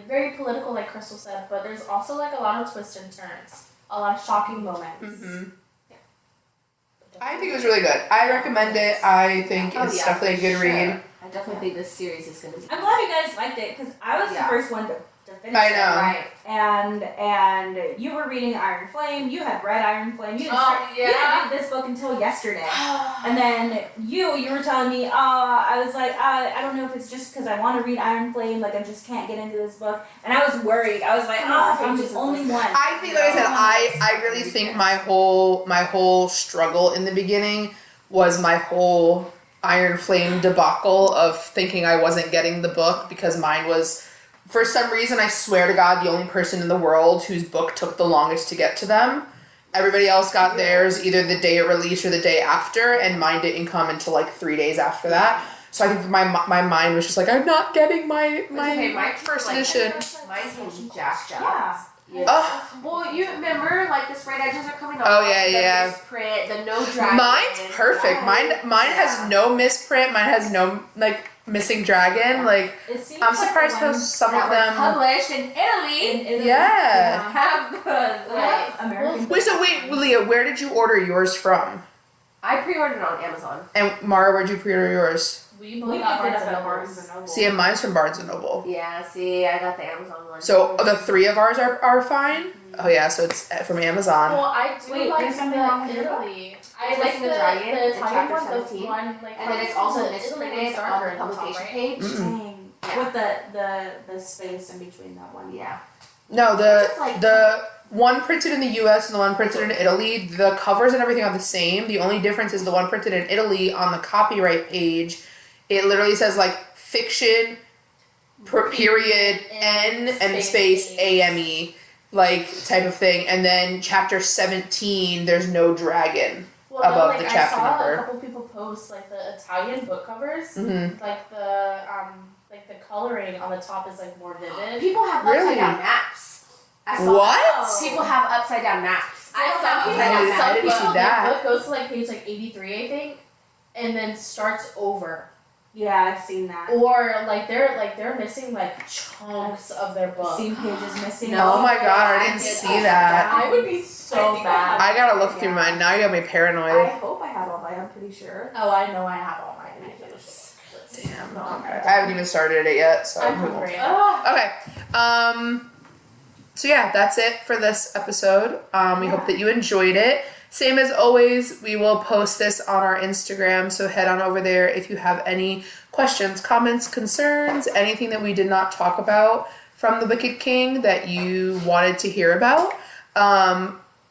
Speaker 2: very political, like Crystal said, but there's also like a lot of twists and turns, a lot of shocking moments.
Speaker 1: Mm-hmm.
Speaker 2: Yeah.
Speaker 1: I think it was really good. I recommend it. I think
Speaker 4: Oh,
Speaker 1: it's
Speaker 4: yeah,
Speaker 1: definitely a
Speaker 4: for
Speaker 1: good
Speaker 4: sure.
Speaker 1: read.
Speaker 4: I definitely think this series is gonna be.
Speaker 3: I'm glad you guys liked it because I was
Speaker 4: Yeah.
Speaker 3: the first one to finish
Speaker 1: I
Speaker 3: it.
Speaker 1: know.
Speaker 4: Right.
Speaker 3: And you were reading Iron Flame. You had read Iron Flame. You didn't,
Speaker 2: Oh,
Speaker 3: you didn't read this book until yesterday. And then you were telling me, I was like, I don't know if it's just because I want to read Iron Flame, like I just can't get into this book. And I was worried. I was like, if I'm the only one.
Speaker 1: I think, like I said, I really think my whole struggle in the beginning was my whole Iron Flame debacle of thinking I wasn't getting the book because mine was, for some reason, I swear to God, the only person in the world whose book took the longest to get to them. Everybody else got theirs either the day it released or the day after, and mine didn't come until like 3 days after that. So I think my mind was just like, I'm not getting my first edition.
Speaker 4: Mine's from Jack Jones.
Speaker 3: Yeah.
Speaker 1: Oh,
Speaker 4: Well, you remember like the sprayed edges are coming off.
Speaker 1: Oh, yeah,
Speaker 4: the
Speaker 1: yeah.
Speaker 4: misprint, the no dragon.
Speaker 1: mine's perfect. Mine has
Speaker 4: Yeah.
Speaker 1: no misprint. Mine has no like missing dragon. Like
Speaker 3: It seems
Speaker 1: I'm
Speaker 3: like the
Speaker 1: surprised how
Speaker 3: ones
Speaker 1: some
Speaker 4: that
Speaker 1: of
Speaker 4: were
Speaker 1: them.
Speaker 4: published in Italy.
Speaker 3: in Italy,
Speaker 1: Yeah.
Speaker 4: Have the
Speaker 3: Like American.
Speaker 1: Wait, so wait, Leah, where did you order yours from?
Speaker 4: I pre-ordered it on Amazon.
Speaker 1: And Mara, where'd you pre-order yours?
Speaker 2: We
Speaker 3: We
Speaker 2: both got
Speaker 3: picked it
Speaker 2: Barnes
Speaker 3: up
Speaker 2: and
Speaker 3: at
Speaker 2: Noble.
Speaker 3: Barnes and Noble.
Speaker 1: See, and mine's from Barnes and Noble.
Speaker 4: Yeah, see, I got the Amazon one.
Speaker 1: So the three of ours are fine. Oh yeah, so it's from Amazon.
Speaker 2: Well, I do
Speaker 3: Wait,
Speaker 2: like
Speaker 3: there's something wrong
Speaker 2: the
Speaker 3: with your book?
Speaker 2: Italy.
Speaker 4: It's
Speaker 2: I like
Speaker 4: Missing
Speaker 2: the
Speaker 4: the Dragon in
Speaker 2: Italian
Speaker 4: chapter
Speaker 2: one, the
Speaker 4: 17.
Speaker 2: one like.
Speaker 4: And then it's also
Speaker 2: the Italy one's
Speaker 4: misprinted
Speaker 2: darker
Speaker 4: on the
Speaker 2: at top,
Speaker 4: publication
Speaker 2: right?
Speaker 4: page.
Speaker 3: Dang.
Speaker 4: Yeah.
Speaker 3: With the space in between that one.
Speaker 4: Yeah.
Speaker 1: No,
Speaker 4: It's like-
Speaker 1: the one printed in the U.S. and the one printed in Italy, the covers and everything are the same. The only difference is the one printed in Italy on the copyright page, it literally says like fiction, period N and space AME, like type of thing, and then chapter 17 there's no dragon.
Speaker 2: Well,
Speaker 1: Above
Speaker 2: no,
Speaker 1: the
Speaker 2: like,
Speaker 1: chapter
Speaker 2: I saw
Speaker 1: number.
Speaker 2: a couple people post like the Italian book covers,
Speaker 1: Mm-hmm.
Speaker 2: like the coloring on the top is like more vivid.
Speaker 4: People have
Speaker 1: Really?
Speaker 4: upside down maps. I saw
Speaker 1: What?
Speaker 4: People have upside down maps. I
Speaker 2: Well,
Speaker 4: saw
Speaker 2: some
Speaker 4: upside down
Speaker 1: I
Speaker 4: maps.
Speaker 1: didn't see
Speaker 2: people,
Speaker 1: that.
Speaker 2: The book goes to like page like 83, I think, and then starts over.
Speaker 3: Yeah, I've seen that.
Speaker 2: Or they're missing like chunks of their book.
Speaker 3: Seen pages missing.
Speaker 1: Oh my God, I didn't
Speaker 4: did
Speaker 1: see
Speaker 4: upside
Speaker 1: that.
Speaker 4: down.
Speaker 2: I would be so
Speaker 3: think
Speaker 2: bad.
Speaker 1: I gotta look through
Speaker 3: Yeah.
Speaker 1: mine now. You got me
Speaker 3: I
Speaker 1: paranoid.
Speaker 3: hope I have all mine. I'm pretty sure.
Speaker 2: Oh, I know I have all mine.
Speaker 1: Damn.
Speaker 2: No,
Speaker 1: Okay. I haven't even started it yet, so
Speaker 2: I'm
Speaker 1: we won't.
Speaker 2: hungry.
Speaker 1: Okay. So yeah, that's it for this episode. We hope that you enjoyed it. Same as always, we will post this on our Instagram, so head on over there if you have any questions, comments, concerns, anything that we did not talk about from The Wicked King that you wanted to hear about.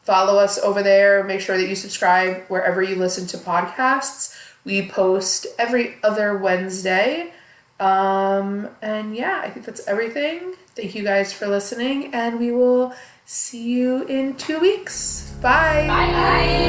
Speaker 1: Follow us over there. Make sure that you subscribe wherever you listen to podcasts. We post every other Wednesday. And yeah, I think that's everything. Thank you guys for listening, and we will see you in 2 weeks. Bye.
Speaker 2: Bye.